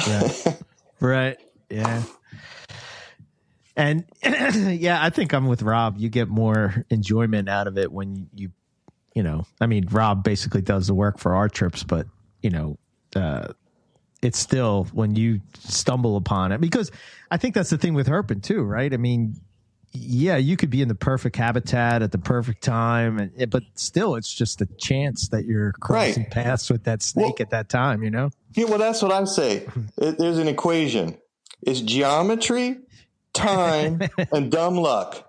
A: Yeah. Right. Yeah. And I think I'm with Rob. You get more enjoyment out of it when Rob basically does the work for our trips, but it's still when you stumble upon it, because I think that's the thing with herping too, right? I mean, yeah, you could be in the perfect habitat at the perfect time, but still, it's just a chance that you're crossing paths with that snake at that time, Yeah,
C: well, that's what I say. There's an equation. It's geometry, time, and dumb luck.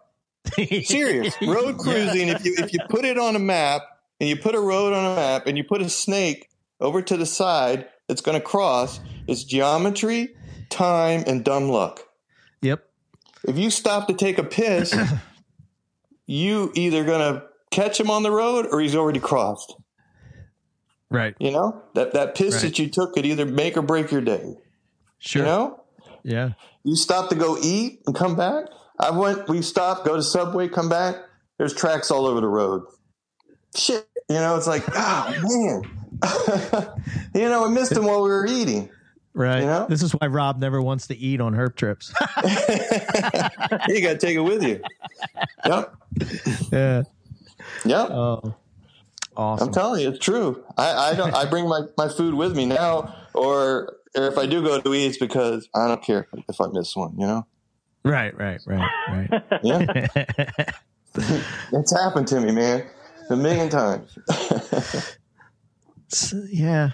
C: Serious. Road cruising, if you put it on a map, and you put a road on a map, and you put a snake over to the side that's going to cross, it's geometry, time, and dumb luck.
A: Yep.
C: If you stop to take a piss, you either going to catch him on the road or he's already crossed.
A: Right.
C: That piss that you took could either make or break your day.
A: Sure. Yeah.
C: You stop to go eat and come back. We stopped, go to Subway, come back. There's tracks all over the road. Shit. It's like, oh, man. I missed him while we were eating.
A: Right.
C: You know?
A: This is why Rob never wants to eat on herp trips.
C: You got to take it with you. Yep.
A: Yeah.
C: Yep.
A: Oh, awesome.
C: I'm telling you, it's true. I bring my food with me now, or if I do go to eat, it's because I don't care if I miss one, you know?
A: Right.
C: Yeah. It's happened to me, man, a million times.
A: Yeah.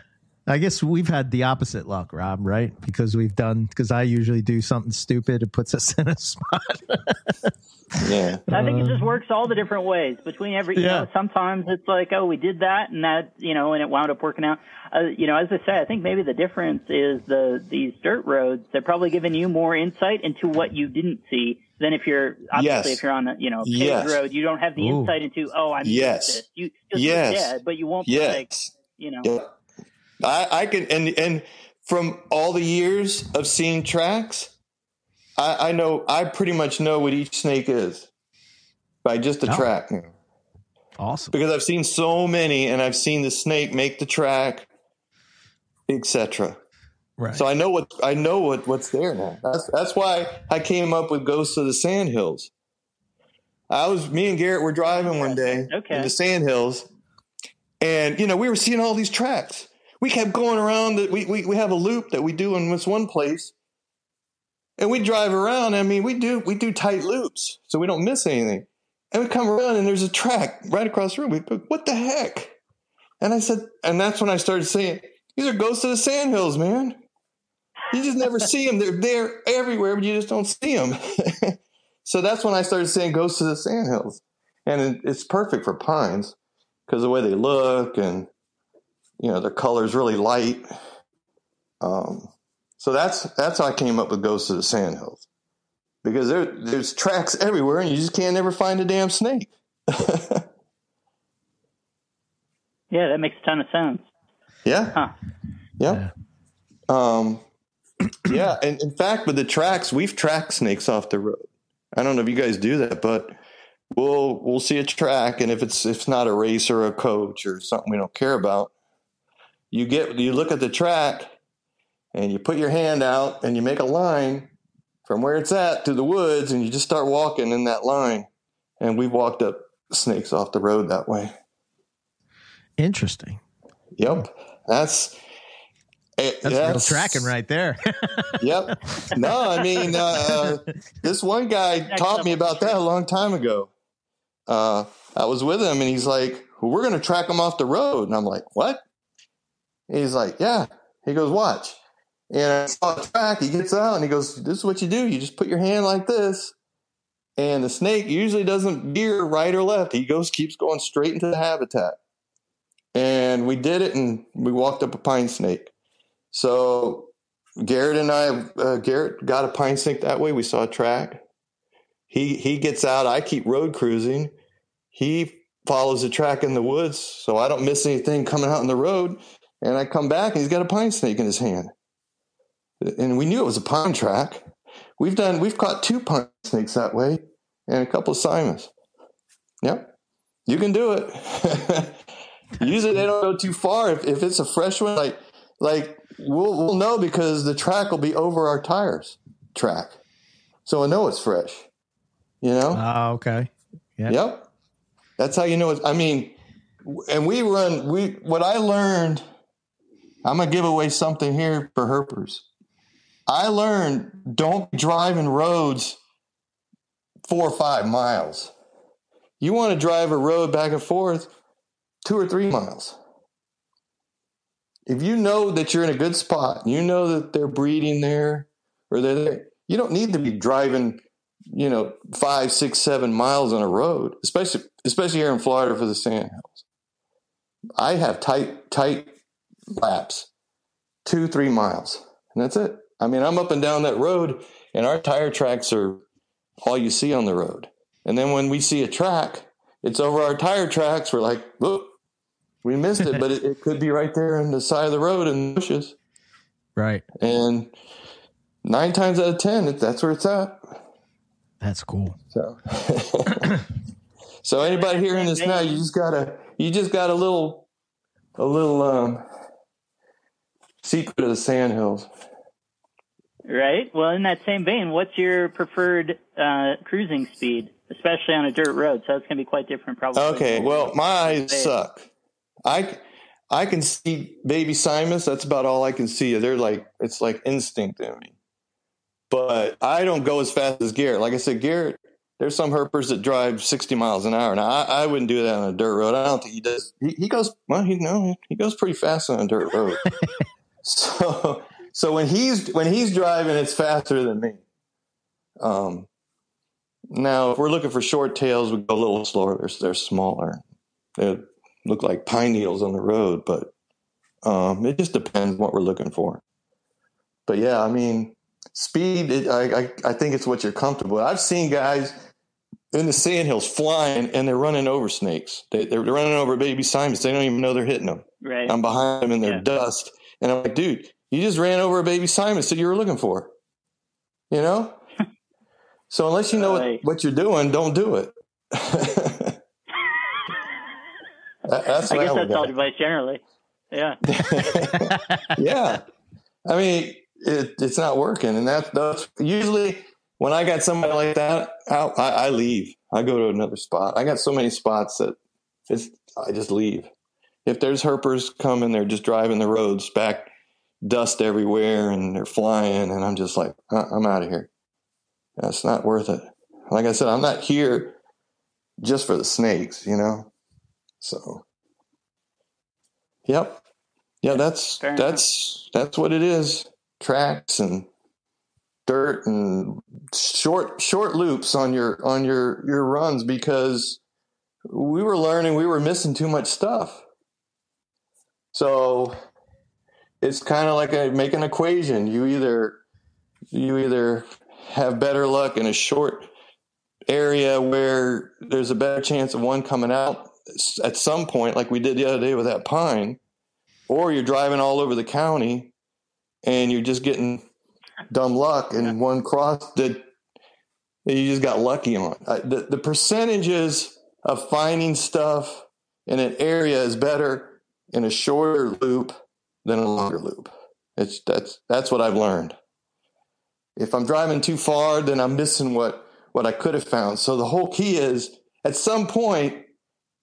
A: I guess we've had the opposite luck, Rob, right? Because I usually do something stupid. It puts us in a spot.
C: Yeah.
B: I think it just works all the different ways between you know, sometimes it's like, oh, we did that and that, you know, and it wound up working out. You know, as I say, I think maybe the difference is these dirt roads, they're probably giving you more insight into what you didn't see than if you're if you're on a, you know, paved road, you don't have the insight into, oh, I missed this. You just look dead, but you won't be like, you know.
C: Yeah. I can, and from all the years of seeing tracks, I pretty much know what each snake is by just the track.
A: Awesome.
C: Because I've seen so many, and I've seen the snake make the track, etc.
A: Right.
C: So I know what's there now. That's why I came up with Ghosts of the Sandhills. Me and Garrett were driving one day in the Sandhills, and you know, we were seeing all these tracks. We kept going around. We have a loop that we do in this one place, and we drive around. I mean, we do tight loops so we don't miss anything. And we come around, and there's a track right across the road. We go, what the heck? And I said, and that's when I started saying, these are Ghosts of the Sandhills, man. You just never see them. They're everywhere, but you just don't see them. So that's when I started saying Ghosts of the Sandhills, and it's perfect for pines because of the way they look and. You know, their color is really light. So that's how I came up with Ghosts of the Sandhills. Because there's tracks everywhere and you just can't ever find a damn snake.
B: Yeah, that makes a ton of sense.
C: Yeah.
B: Huh.
C: Yep. Yeah. And in fact, with the tracks, we've tracked snakes off the road. I don't know if you guys do that, but we'll see a track, and if it's not a race or a coach or something we don't care about, you look at the track and you put your hand out and you make a line from where it's at to the woods, and you just start walking in that line. And we've walked up snakes off the road that way.
A: Interesting.
C: Yep. That's
A: real tracking right there.
C: Yep. No, I mean, this one guy taught me about that a long time ago. I was with him and he's like, well, we're going to track them off the road. And I'm like, what? He's like, yeah. He goes, watch. And I saw the track. He gets out and he goes, this is what you do. You just put your hand like this. And the snake usually doesn't veer right or left. He keeps going straight into the habitat. And we did it, and we walked up a pine snake. So Garrett and I, Garrett got a pine snake that way. We saw a track. He gets out. I keep road cruising. He follows the track in the woods, so I don't miss anything coming out on the road. And I come back, and he's got a pine snake in his hand. And we knew it was a pine track. We've caught 2 pine snakes that way, and a couple of Simus. Yep, you can do it. Usually they don't go too far. If it's a fresh one, like we'll know because the track will be over our tires track, so I know it's fresh. You know?
A: Oh, okay.
C: Yep. That's how you know it. I mean, and what I learned, I'm going to give away something here for herpers. I learned don't be driving roads 4 or 5 miles. You want to drive a road back and forth 2 or 3 miles. If you know that you're in a good spot, you know that they're breeding there or they're there, you don't need to be driving 5, 6, 7 miles on a road, especially here in Florida for the Sandhills. I have tight laps, 2, 3 miles, and that's it. I mean, I'm up and down that road, and our tire tracks are all you see on the road. And then when we see a track, it's over our tire tracks. We're like, look, we missed it, but it could be right there on the side of the road in the bushes.
A: Right.
C: And 9 times out of 10, that's where it's at.
A: That's cool.
C: So anybody hearing this now, you just got a little secret of the Sandhills.
B: Right. Well, in that same vein, what's your preferred cruising speed, especially on a dirt road? So it's going to be quite different, probably.
C: Okay. Well, my eyes suck. I can see baby Simus. That's about all I can see. It's like instinct in me. But I don't go as fast as Garrett. Like I said, Garrett, there's some herpers that drive 60 miles an hour. Now, I wouldn't do that on a dirt road. I don't think he does. He goes, well, he goes pretty fast on a dirt road. So when he's driving, it's faster than me. Now, if we're looking for short tails, we go a little slower. They're smaller. They look like pine needles on the road, but it just depends what we're looking for. But yeah, I mean, speed, I think it's what you're comfortable with. I've seen guys in the Sandhills flying, and they're running over snakes. They're running over baby Simus. They don't even know they're hitting them.
B: Right.
C: I'm behind them in their dust. And I'm like, dude, you just ran over a baby Simus that you were looking for. You know? So unless you know what you're doing, don't do it. That's
B: I guess that's all advice generally. Yeah.
C: Yeah. I mean, it's not working. And that's usually when I got somebody like that out, I leave. I go to another spot. I got so many spots that I just leave. If there's herpers coming, they're just driving the roads back, dust everywhere, and they're flying, and I'm just like, I'm out of here. That's not worth it. Like I said, I'm not here just for the snakes, you know? So, yep. Yeah, that's what it is. Tracks and dirt and short loops on your runs, because we were learning we were missing too much stuff. So it's kind of like make an equation. You either have better luck in a short area where there's a better chance of one coming out at some point, like we did the other day with that pine, or you're driving all over the county and you're just getting dumb luck and one cross that you just got lucky on. The percentages of finding stuff in an area is better in a shorter loop than a longer loop. That's what I've learned. If I'm driving too far, then I'm missing what I could have found. So the whole key is, at some point,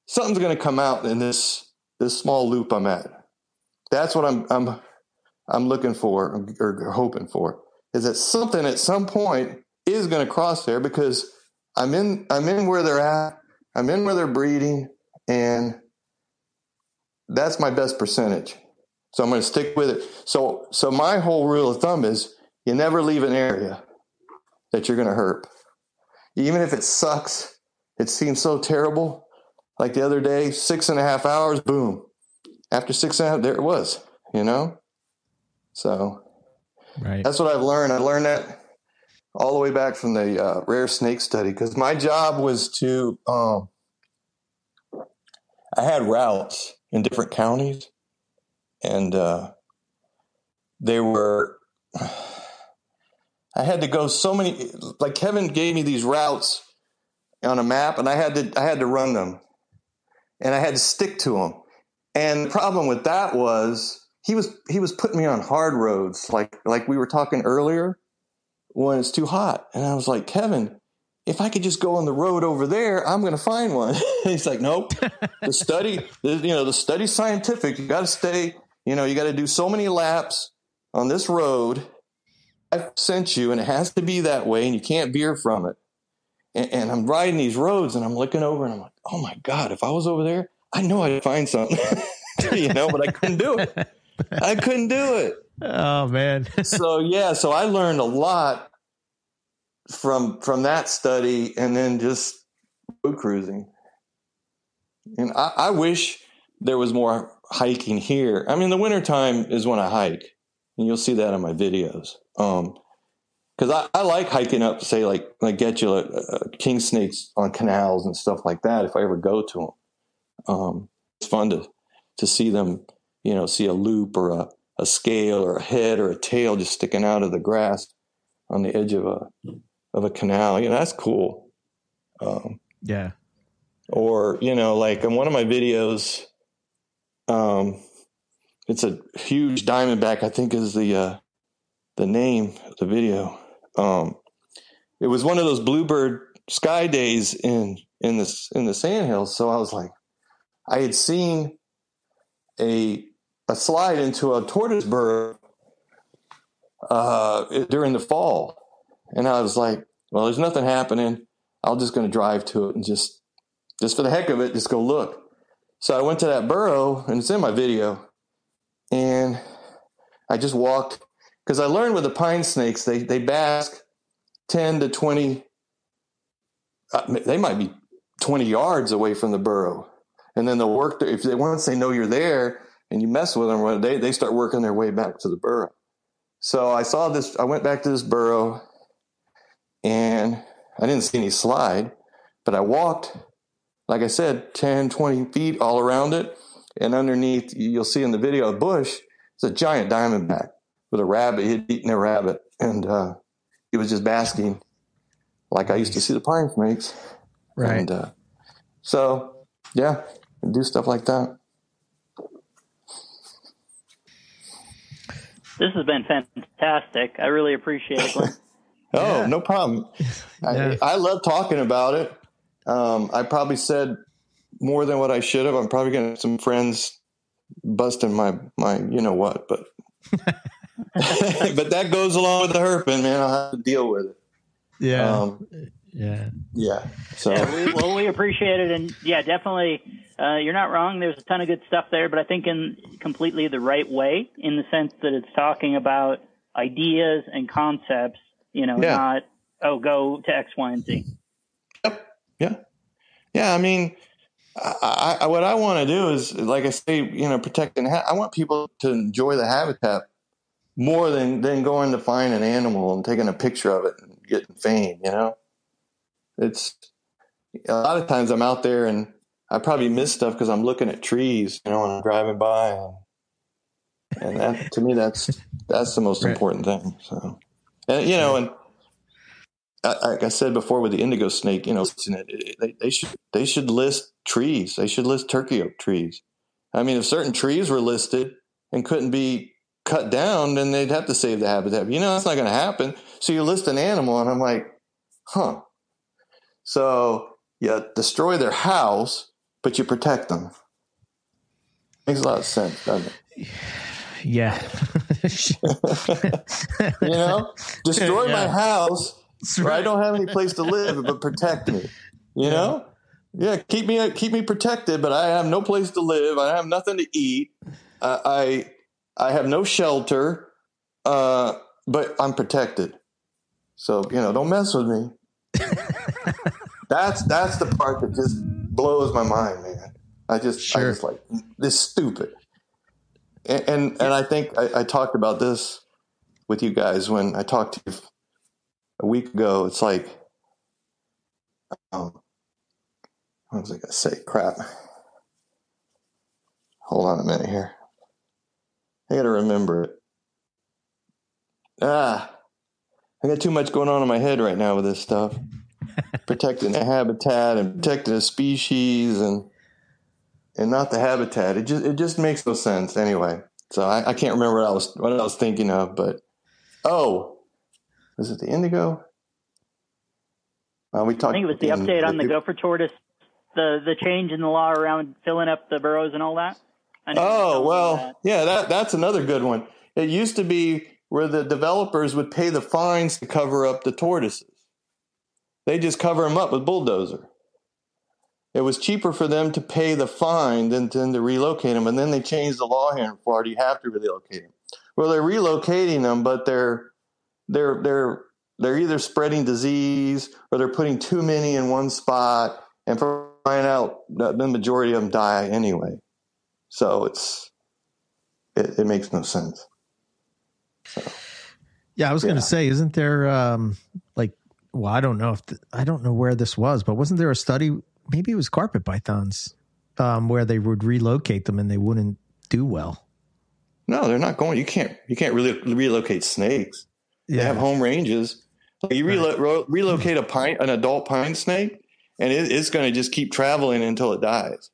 C: something's going to come out in this small loop I'm at. That's what I'm looking for or hoping for, is that something at some point is going to cross there, because I'm in where they're at. I'm in where they're breeding, and that's my best percentage. So I'm going to stick with it. So my whole rule of thumb is, you never leave an area that you're going to herp. Even if it sucks, it seems so terrible. Like the other day, 6.5 hours, boom. After 6.5, there it was, you know? So
A: right.
C: That's what I've learned. I learned that all the way back from the rare snake study, because my job was to, I had routes in different counties, and I had to go so many, like Kevin gave me these routes on a map, and I had to run them, and I had to stick to them. And the problem with that was he was putting me on hard roads, like we were talking earlier, when it's too hot. And I was like, Kevin, if I could just go on the road over there, I'm going to find one. He's like, nope. The study's scientific. You got to stay, you got to do so many laps on this road I've sent you, and it has to be that way, and you can't veer from it. And I'm riding these roads, and I'm looking over, and I'm like, oh my God, if I was over there, I know I'd find something, but I couldn't do it. I couldn't do it.
A: Oh man.
C: So I learned a lot from that study, and then just road cruising. And I wish there was more hiking here. I mean, the wintertime is when I hike, and you'll see that in my videos. Because I like hiking up, say, like Getula, king snakes on canals and stuff like that, if I ever go to them. It's fun to see them, see a loop or a scale or a head or a tail just sticking out of the grass on the edge of a canal. That's cool.
A: Yeah.
C: Or, like in one of my videos, it's a huge diamondback, I think is the name of the video. It was one of those bluebird sky days in the Sandhills. So I was like, I had seen a slide into a tortoise burrow during the fall, and I was like, well, there's nothing happening. I'm just going to drive to it and just for the heck of it, just go look. So I went to that burrow, and it's in my video, and I just walked, because I learned with the pine snakes, they bask 10 to 20, they might be 20 yards away from the burrow. And then they'll work there. If they once they know you're there and you mess with them, they start working their way back to the burrow. So I went back to this burrow, and I didn't see any slide, but I walked, like I said, 10, 20 feet all around it. And underneath, you'll see in the video, a bush, it's a giant diamondback with a rabbit. He had eaten a rabbit, and he was just basking like I used to see the pine snakes.
A: Right.
C: And so, yeah, do stuff like that.
B: This has been fantastic. I really appreciate it, Glenn.
C: Oh, no problem.
A: Yeah.
C: I love talking about it. I probably said more than what I should have. I'm probably going to have some friends busting my you know what, but but that goes along with the herping, man. I'll have to deal with it.
A: Yeah.
C: Yeah. So
B: we appreciate it, and yeah, definitely. You're not wrong. There's a ton of good stuff there, but I think in completely the right way, in the sense that it's talking about ideas and concepts. Not go to X, Y, and Z.
C: Yep. Yeah. I mean, what I want to do is, like I say, protecting. I want people to enjoy the habitat more than going to find an animal and taking a picture of it and getting fame. It's a lot of times I'm out there and I probably miss stuff because I'm looking at trees, when I'm driving by, and that, to me, that's the most important thing. So, and and like I said before with the indigo snake, they should list trees. They should list turkey oak trees. I mean, if certain trees were listed and couldn't be cut down, then they'd have to save the habitat. That's not going to happen. So you list an animal, and I'm like, huh. So you destroy their house, but you protect them. Makes a lot of sense, doesn't it?
A: Yeah.
C: Destroy my house where I don't have any place to live, but protect me. Yeah, keep me protected, but I have no place to live. I have nothing to eat. I have no shelter, but I'm protected. So don't mess with me. That's the part that just blows my mind, man. I just like, this is stupid. And I think I talked about this with you guys when I talked to you a week ago. It's like, what was I going to say? Crap. Hold on a minute here. I got to remember it. I got too much going on in my head right now with this stuff. Protecting the habitat and protecting the species and not the habitat. It just makes no sense anyway. So I can't remember what I was thinking of, but is it the indigo? We talked.
B: I think it was the update on the gopher tortoise, the change in the law around filling up the burrows and all that. That's another good one. It used to be where the developers would pay the fines to cover up the tortoises. They just cover them up with bulldozer. It was cheaper for them to pay the fine than to relocate them. And then they changed the law here in Florida. You have to relocate them. Well, they're relocating them, but they're either spreading disease or they're putting too many in one spot. And for crying out, the majority of them die anyway. So it makes no sense. So,
A: yeah, I was going to say, isn't there I don't know I don't know where this was, but wasn't there a study? Maybe it was carpet pythons, where they would relocate them and they wouldn't do well.
C: No, they're not going. You can't really relocate snakes. Yeah. They have home ranges. You relocate an adult pine snake, and it's going to just keep traveling until it dies.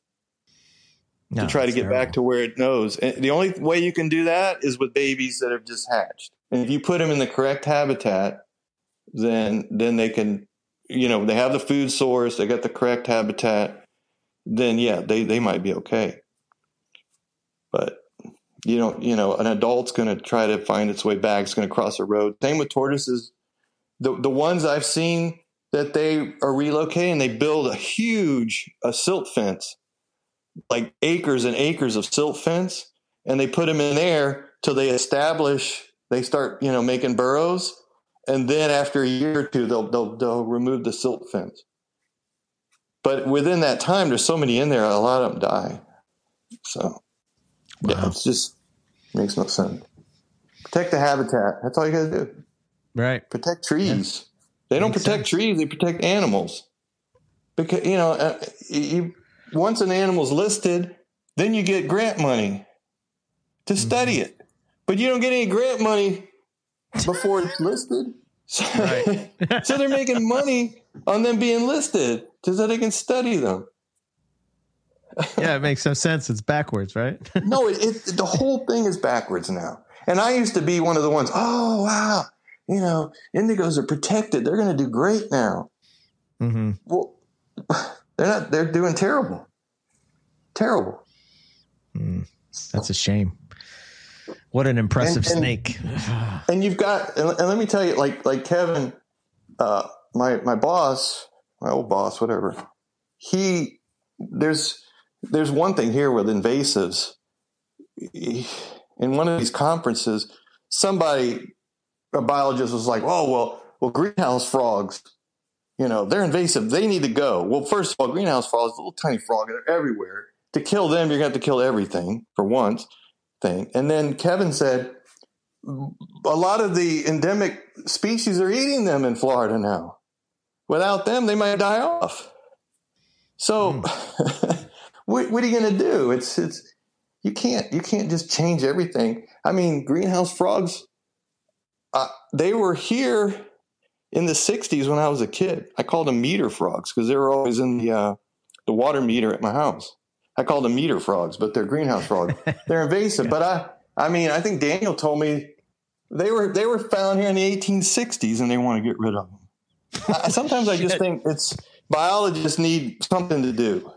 C: to try to get back to where it knows. And the only way you can do that is with babies that have just hatched. And if you put them in the correct habitat, then they can, they have the food source, they got the correct habitat, then yeah, they might be okay. But an adult's going to try to find its way back. It's going to cross a road. Same with tortoises. The ones I've seen that they are relocating, they build a silt fence, like acres and acres of silt fence, and they put them in there till they start, making burrows. And then after a year or two, they'll remove the silt fence. But within that time, there's so many in there, a lot of them die. So, yeah, it's just makes no sense. Protect the habitat. That's all you got to do.
A: Right.
C: Protect trees. Yeah. They don't protect trees. They protect animals. Because, once an animal's listed, then you get grant money to study it. But you don't get any grant money before it's listed. So, so they're making money on them being listed so that they can study them.
A: Yeah, it makes no sense. It's backwards, right?
C: No, the whole thing is backwards now. And I used to be one of the ones, oh, wow, indigos are protected. They're going to do great now. Mm-hmm. Well, they're not. They're doing terrible. Terrible.
A: That's a shame. What an impressive snake.
C: And you've got, and let me tell you, like Kevin, my boss, my old boss, whatever, there's one thing here with invasives. In one of these conferences, a biologist was like, oh, well, greenhouse frogs, they're invasive. They need to go. Well, first of all, greenhouse frogs, little tiny frog, they're everywhere. To kill them, you're going to have to kill everything for once thing. And then Kevin said, a lot of the endemic species are eating them in Florida now. Without them, they might die off. So what are you going to do? It's you can't just change everything. I mean, greenhouse frogs, they were here in the 60s when I was a kid. I called them meter frogs because they were always in the water meter at my house. I called them meter frogs, but they're greenhouse frogs. They're invasive. But I think Daniel told me they were found here in the 1860s and they want to get rid of them. Sometimes I just think biologists need something to do.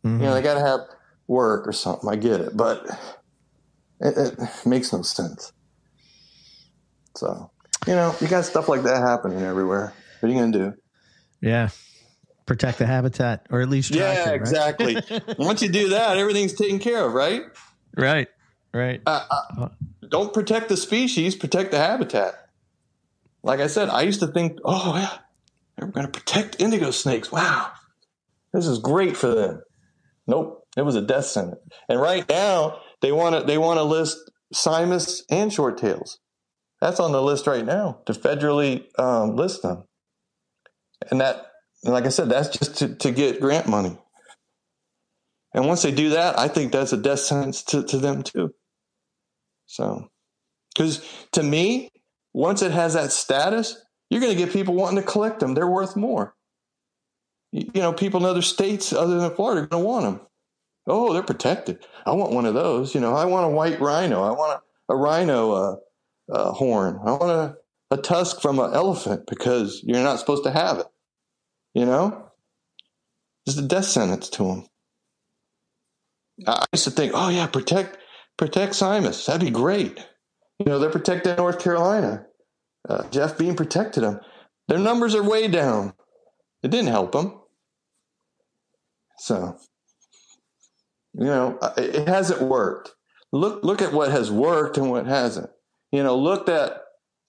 C: Mm-hmm. They got to have work or something. I get it, but it makes no sense. So, you got stuff like that happening everywhere. What are you going to do?
A: Yeah. Protect the habitat, or at least try to, right?
C: Exactly. Once you do that, everything's taken care of, right?
A: Right.
C: Don't protect the species, protect the habitat. Like I said, I used to think, oh, yeah, we're going to protect indigo snakes. Wow, this is great for them. Nope, it was a death sentence. And right now, they want to list Simus and short tails. That's on the list right now to federally list them. And like I said, that's just to get grant money. And once they do that, I think that's a death sentence to them too. So, because to me, once it has that status, you're going to get people wanting to collect them. They're worth more. People in other states other than Florida are going to want them. Oh, they're protected. I want one of those. I want a white rhino. I want a rhino horn. I want a tusk from an elephant because you're not supposed to have it. Just a death sentence to them. I used to think, oh yeah, protect Simus. That'd be great. They're protected in North Carolina. Jeff Beam protected them. Their numbers are way down. It didn't help them. So, it hasn't worked. Look at what has worked and what hasn't. Look that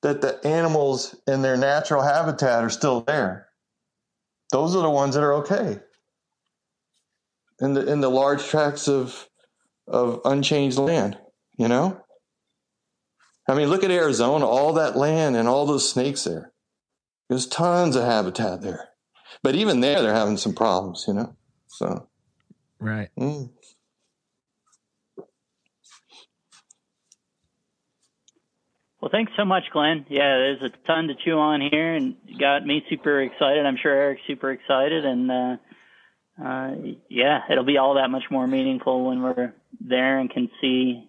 C: the animals in their natural habitat are still there. Those are the ones that are okay. In the large tracts of unchanged land, I mean, look at Arizona, all that land and all those snakes there. There's tons of habitat there. But even there, they're having some problems, So.
A: Right.
B: Well, thanks so much, Glenn. Yeah, there's a ton to chew on here, and got me super excited. I'm sure Eric's super excited, and yeah, it'll be all that much more meaningful when we're there and can see,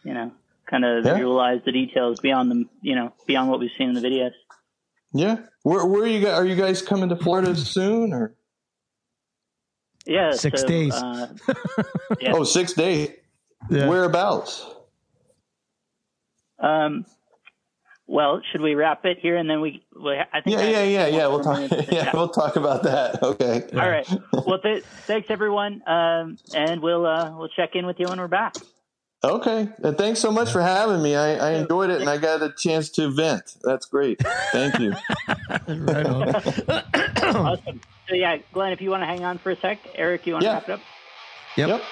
B: kind of visualize the details beyond beyond what we've seen in the videos.
C: Yeah. Where are you guys? Are you guys coming to Florida soon or?
B: Yeah.
A: 6 days.
B: Yeah.
C: Oh, 6 days. Yeah. Whereabouts?
B: Well, should we wrap it here and then I think.
C: Yeah. We'll talk. We'll talk about that. Okay.
B: All right. Well, thanks everyone. And we'll check in with you when we're back.
C: Okay. And thanks so much for having me. I enjoyed it and I got a chance to vent. That's great. Thank you.
A: Right on.
B: Awesome. So yeah, Glenn, if you want to hang on for a sec, Eric, you want to wrap it up?
A: Yep.